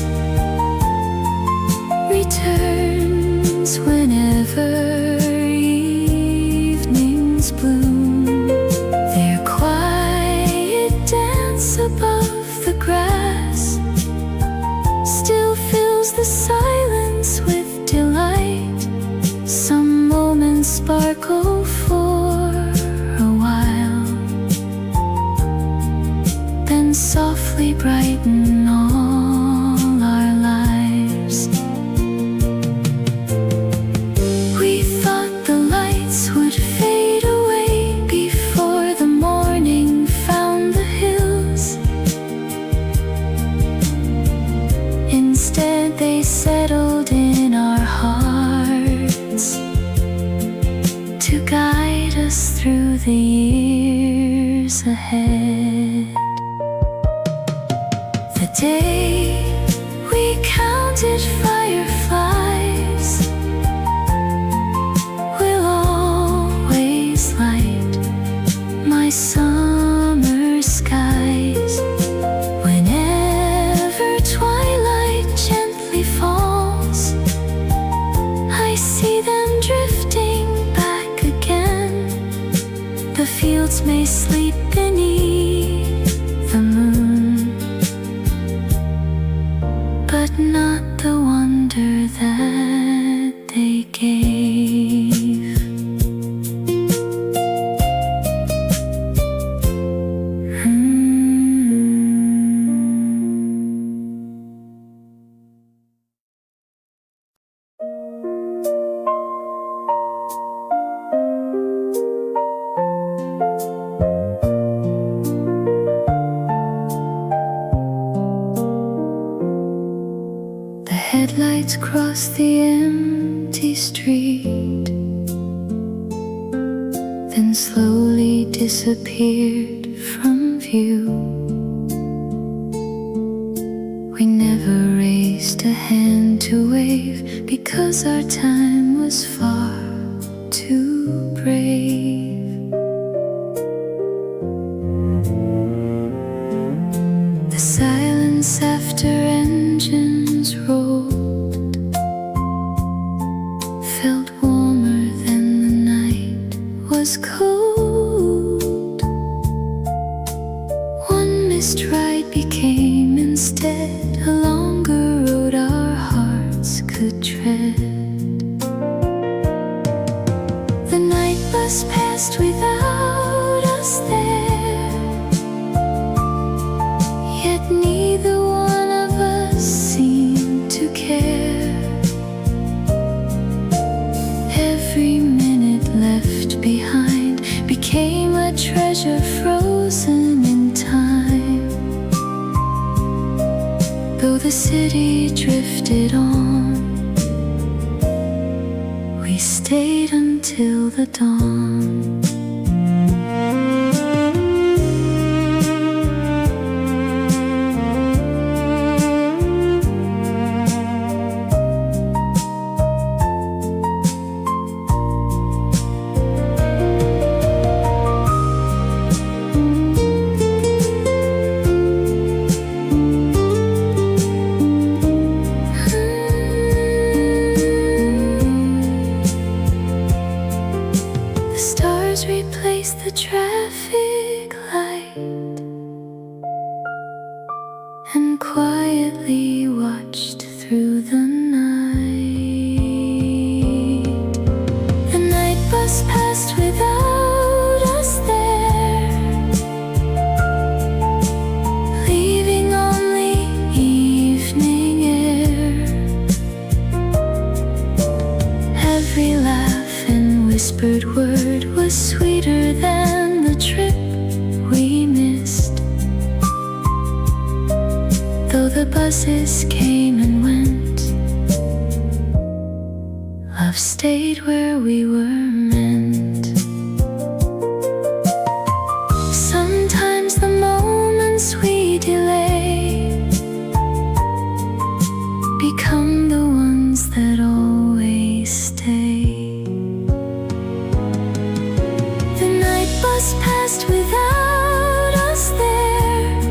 returns whenever evenings bloom. Their quiet dance above the grass still fills the silence with delight. Some moments sparkle for a while, then softly brighten all our lives. We thought the lights would fade away before the morning found the hills. Instead they settled in our hearts to guide us through the years ahead. The day we counted fireflies will always light my summer skies. Whenever twilight gently falls, I see them drifting back again. The fields may sleep beneath the moon, but not the wonder that they gave. The headlights crossed the empty street, then slowly disappeared from view. We never raised a hand to wave because our time was far too brave. The silence after engines rolled felt warmer than the night was cold. One missed ride became instead a longer road our hearts could tread. The night bus passed without us there, yet neither one of us seemed to care. Every minute left behind became a treasure frozen in time. Though the city drifted on, we stayed until the dawn. The stars replaced the traffic light and quietly watched through the night. The night bus passed without us there, leaving only evening air. Every laugh and whispered word was sweeter than the trip we missed. Though the buses came and went, love stayed where we were meant. Sometimes the moments we delay become the ones that always stay. just passed without us there,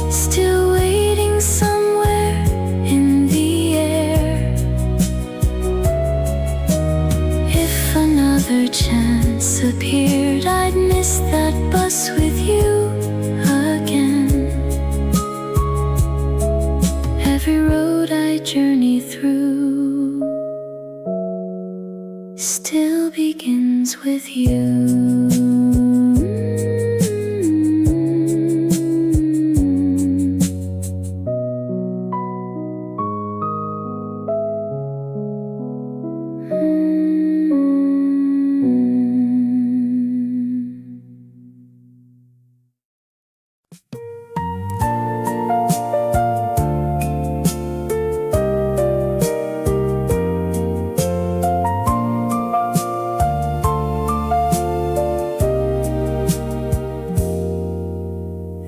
still waiting somewhere in the air. If another chance appeared, I'd miss that bus with you again. Every road I journey through still begins with you.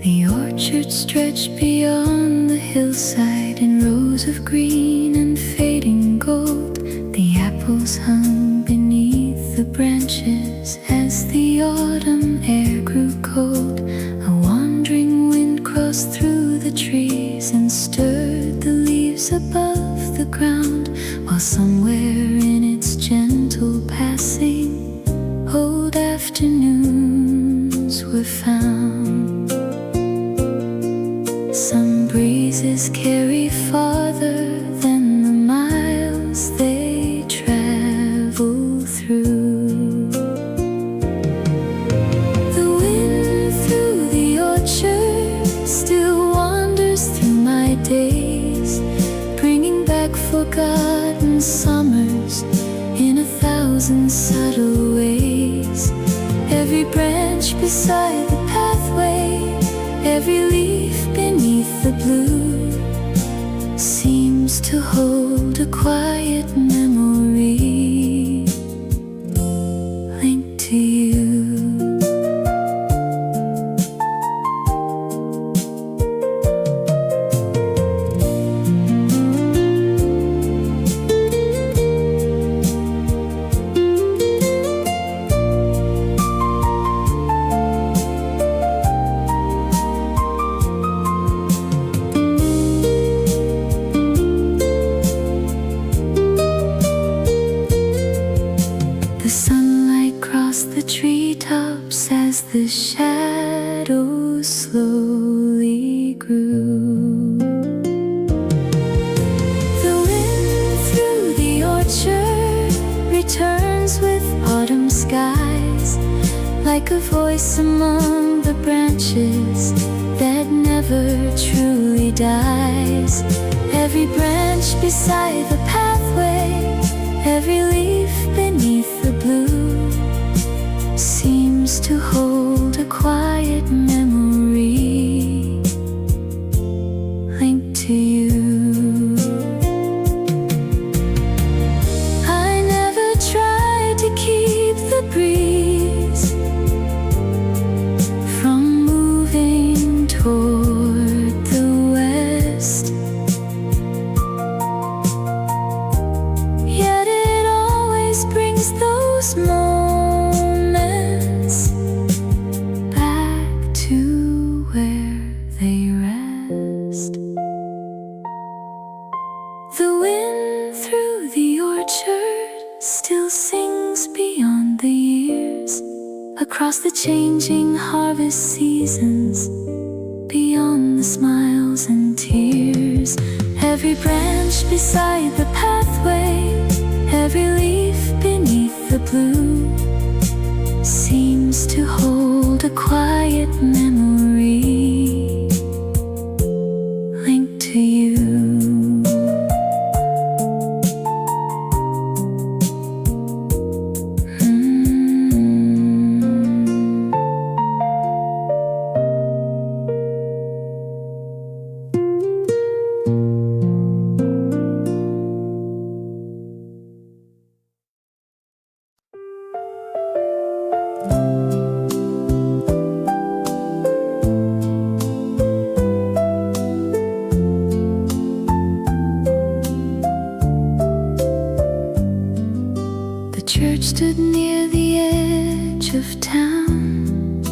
The orchard stretched beyond the hillside in rows of green and fading gold. The apples hung beneath the branches as the autumn air grew cold. A wandering wind crossed through the trees and stirred the leaves above the ground, while somewhere in its gentle passing old afternoons were found. Some breezes carry farther than the miles they travel through. The wind through the orchard still wanders through my days, bringing back forgotten summers in 1,000 subtle ways. Every branch beside the pathway, every leaf beneath the blue seems to hold a quiet memory linked to you. The sunlight crossed the treetops as the shadows slowly grew. The wind through the orchard returns with autumn skies, like a voice among the branches that never truly dies. Every branch beside the pathway, every leaf beneath the blue seems to hold a quiet memory linked to you. I never tried to keep the breeze from moving toward the west, yet it always brings those moments back to where they rest. The wind through the orchard still sings beyond the years, across the changing harvest seasons, beyond the smiles and tears. Every branch beside the pathway, every leaf beneath the blue seems to hold a quiet memory linked to you. stood near the edge of town,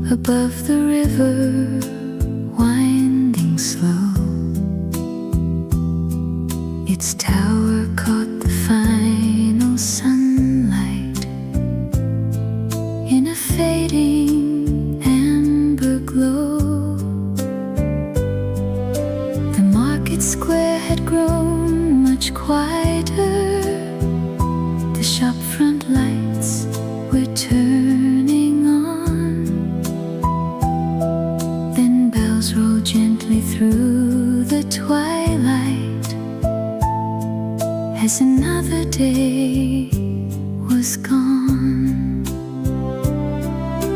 above the river, winding slow. Its tower caught the final sunlight in a fading amber glow. The market square had grown much quieter. The shopfront lights were turning on. Then bells rolled gently through the twilight as another day was gone.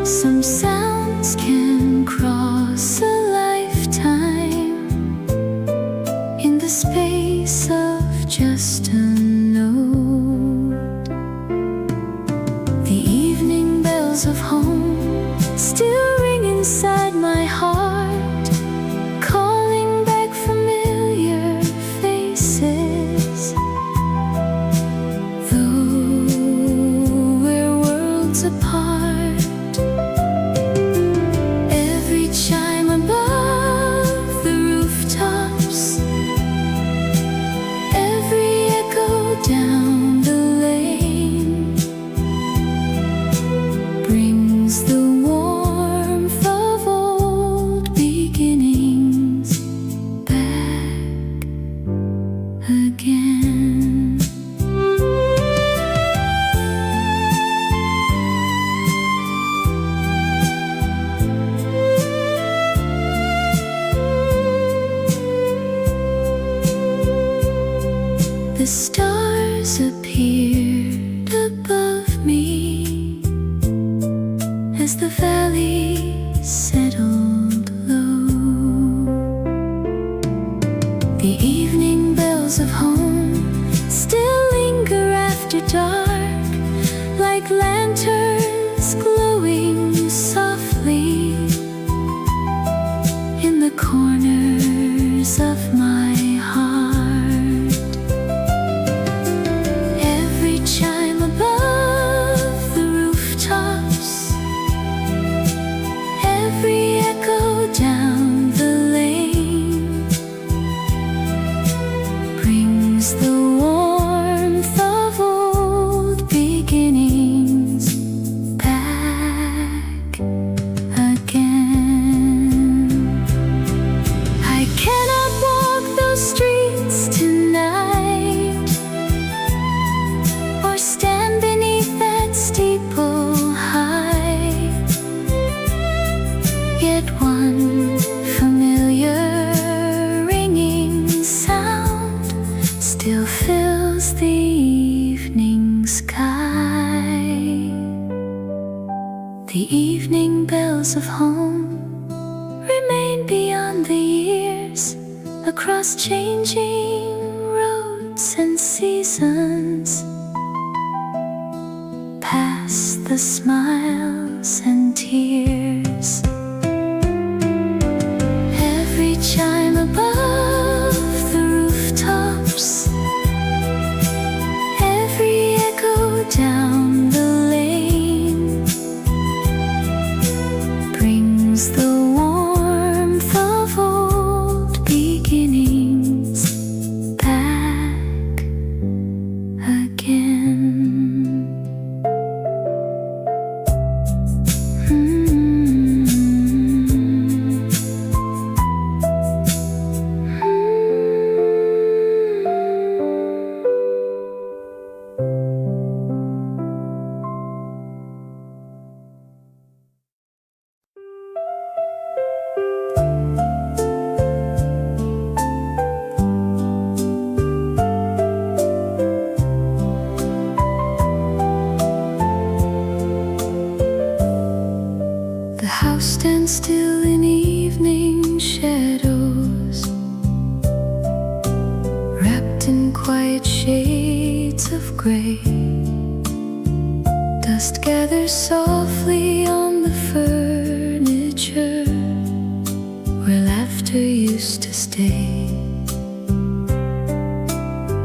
Some sounds can cross a lifetime in the space of just a note. The evening bells of home still ring inside my heart, calling back familiar faces. Though we're worlds apart, every chime above the rooftops, every echo down the lane brings the warmth of old beginnings back again. The stars appeared above me as the valley settled low. The evening bells of home still linger after dark, like lanterns glowing softly in the corners of my heart. Every chime above the rooftops, every echo down the lane brings the warmth of old beginnings back again. I cannot walk those streets tonight, or stand beneath that steeple high. Yet one familiar ringing sound still fills the evening sky. The evening bells of home remain beyond the years, across changing roads and seasons, past the smiles and tears. Every chime above the rooftops, every echo down the lane brings the warmth of old beginnings back again. The house stands still in evening shadows, wrapped in quiet shades of gray. Dust gathers softly on the furniture where laughter used to stay.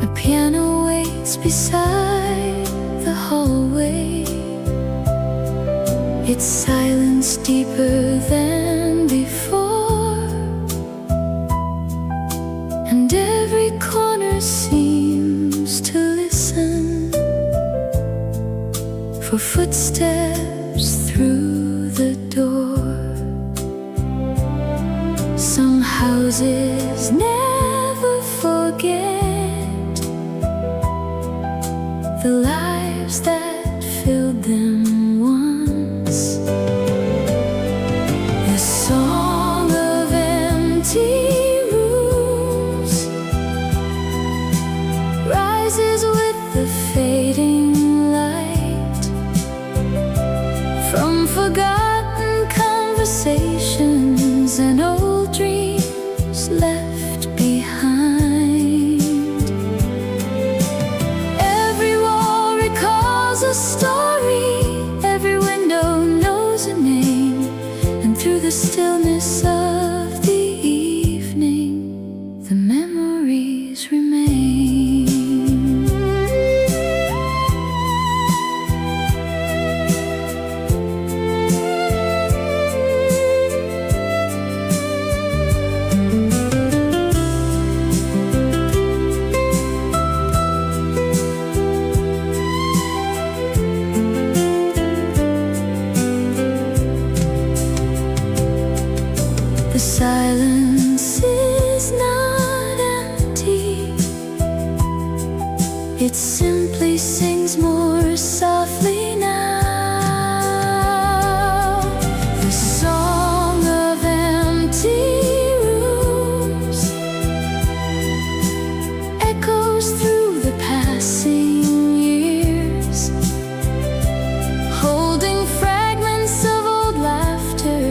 A piano waits beside the hallway, its silence deeper than before, and every corner seems to listen for footsteps through the door. Some houses never forget the lives that filled them once. The song of empty rooms rises with the fading light from forgotten conversations and old dreams left behind. Every wall recalls a story, every window knows a name, and through the stillness of the evening, the memories remain. The silence is not empty, it simply sings more softly now. The song of empty rooms echoes through the passing years, holding fragments of old laughter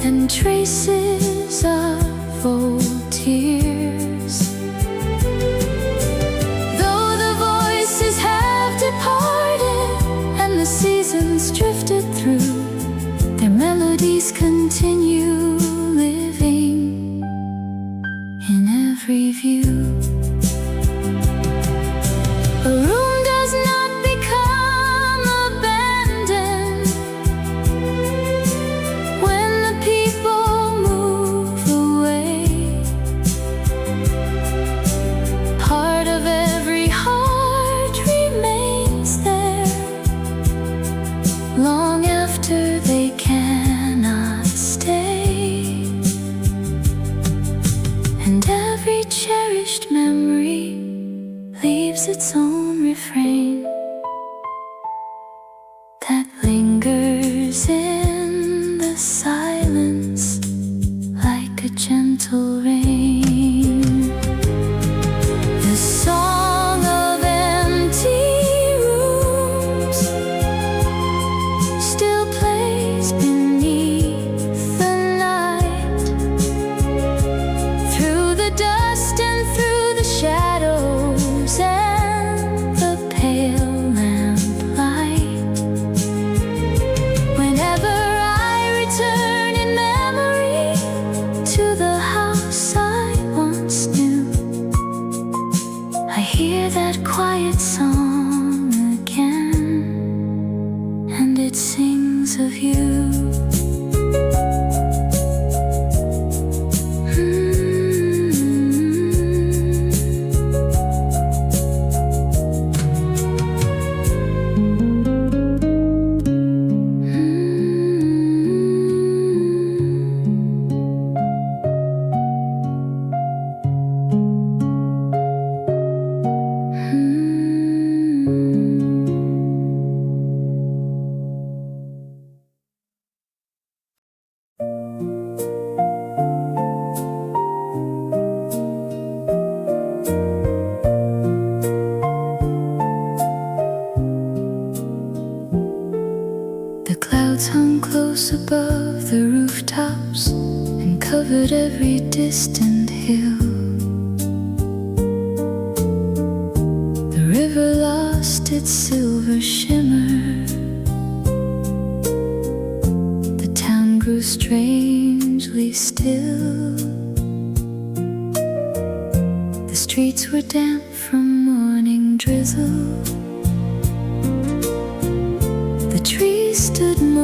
and traces of old tears. Though the voices have departed and the seasons drifted through, their melodies continue living in every view. A room does not become abandoned when the people move away. Part of every heart remains there long after they cannot stay, and every cherished memory leaves its own refrain that lingers in the silence like a gentle rain. The song of empty rooms still plays beneath the night, through the dust and through the shadows and the pale lamplight. Whenever I return in memory to the house I once knew, I hear that quiet song again, and it sings of you. The clouds hung close above the rooftops and covered every distant hill. The river lost its silver shimmer. The town grew strangely still. The streets were damp from morning drizzle.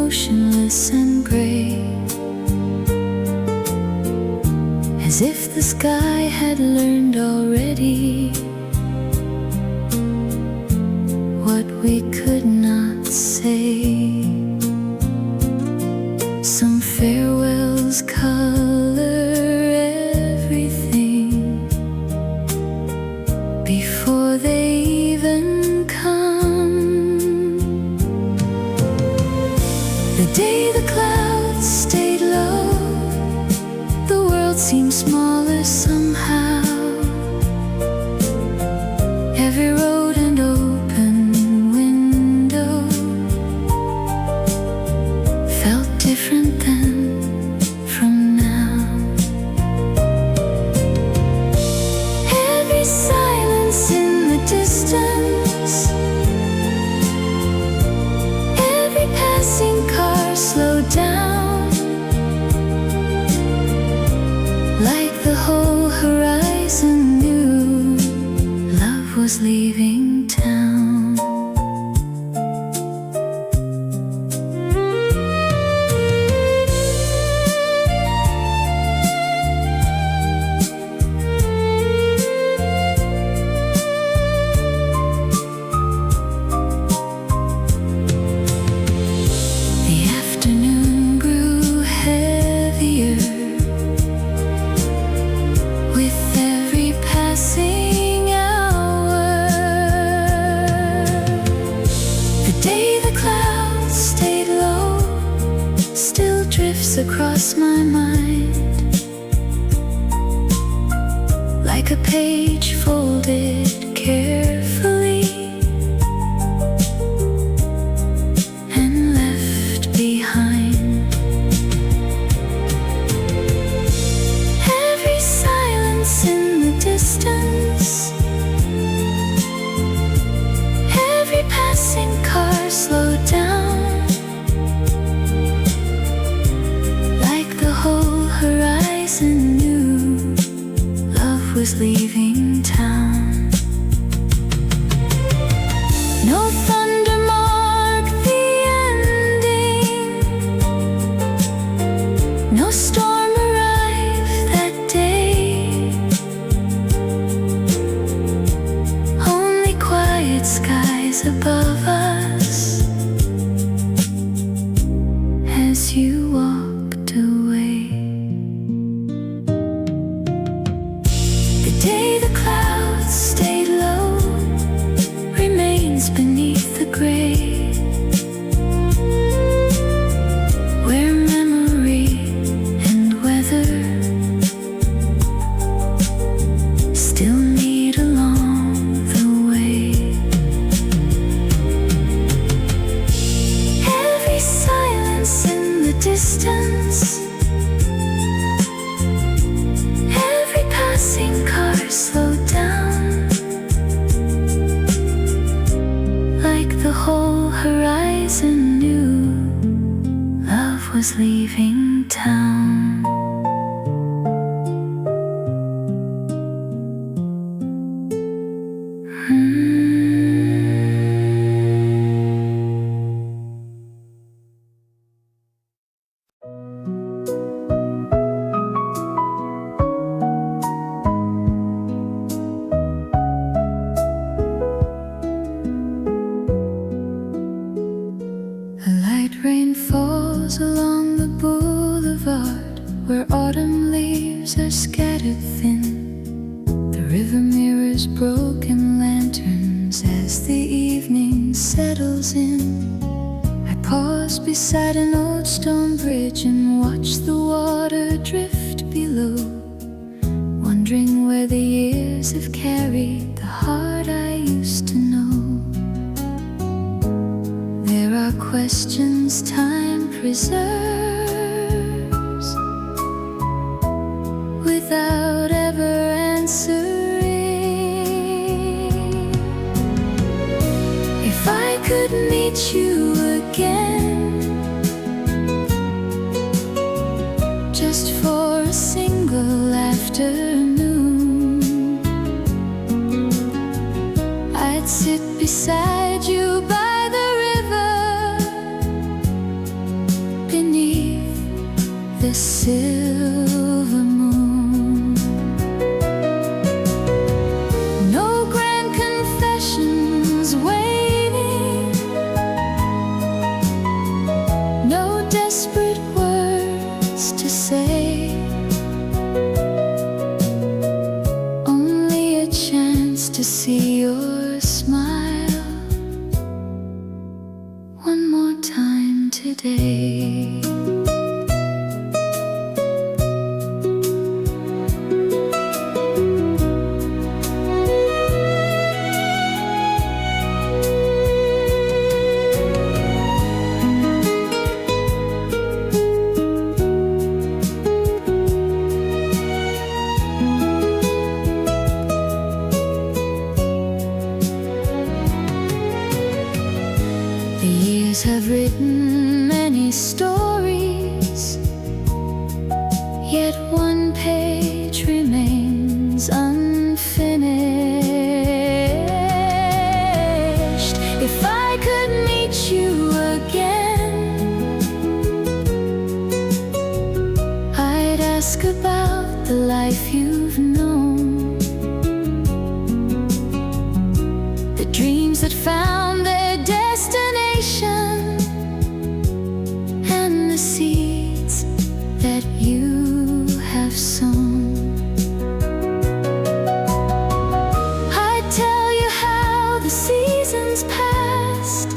motionless and gray, as if the sky had learned already what we could not say. Some farewells color everything before they even come. The day the clouds stayed low, the world seemed smaller somehow. Every road and open window felt different then from now. Every silence in the distance, every passing car slowed down, like the whole horizon knew love was leaving town. The afternoon grew heavier with every passing hour. The day the clouds stayed low still drifts across my mind, like a page folded carefully and left behind. Every silence in the distance, every passing car slowed down, like the whole horizon knew love was leaving town. No thunder marked the ending, no storm arrived that day, only quiet skies above us as you walked away. The day the clouds stayed low remains beneath the gray, where memory and weather still meet along the way. Every silence in the distance, every passing car slowed down, like the whole horizon knew love was leaving town. A light rain falls along the boulevard where autumn leaves are scattered thin. The river mirrors broken lanterns as the evening settles in. I pause beside an old stone bridge and watch the water drift below, wondering where the years have carried the heart I used to know. There are questions time preserves without ever answering. If I could meet you again, just for a single afternoon, I'd sit beside you by the river today. The years have written many stories, yet one page remains unfinished. If I could meet you again, I'd ask about the life you've known, the dreams that found their destination, and the seeds that you have sown. I'd tell you how the seasons passed,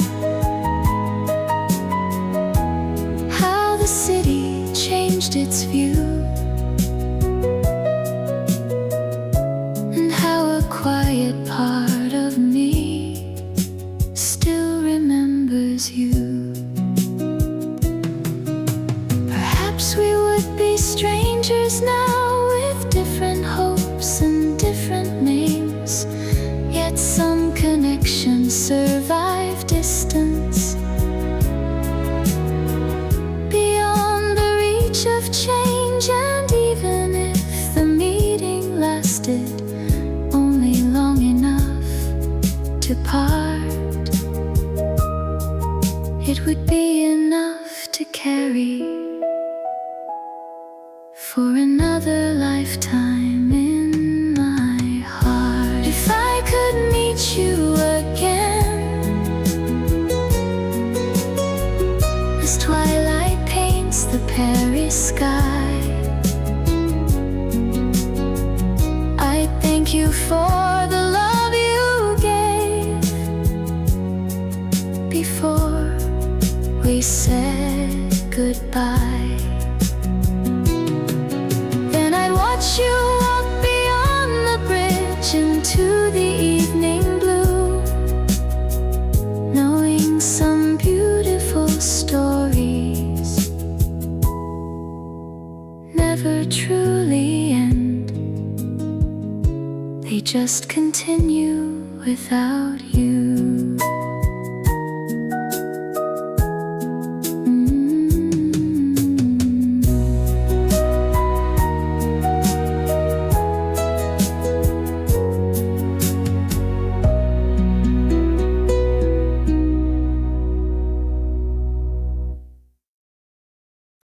how the city changed its view, and how a quiet part of me still remembers you. Perhaps we would be strangers now with different hopes and different names, yet some connections survive distance. Beyond the reach of change, and even if the meeting lasted only long enough to part, it would be enough to carry for another lifetime in my heart. If I could meet you again, as twilight paints the Paris sky, I thank you for the love you gave before we said goodbye. Then I'd watch you walk beyond the bridge into the evening blue, knowing some beautiful stories never truly end. They just continue without you.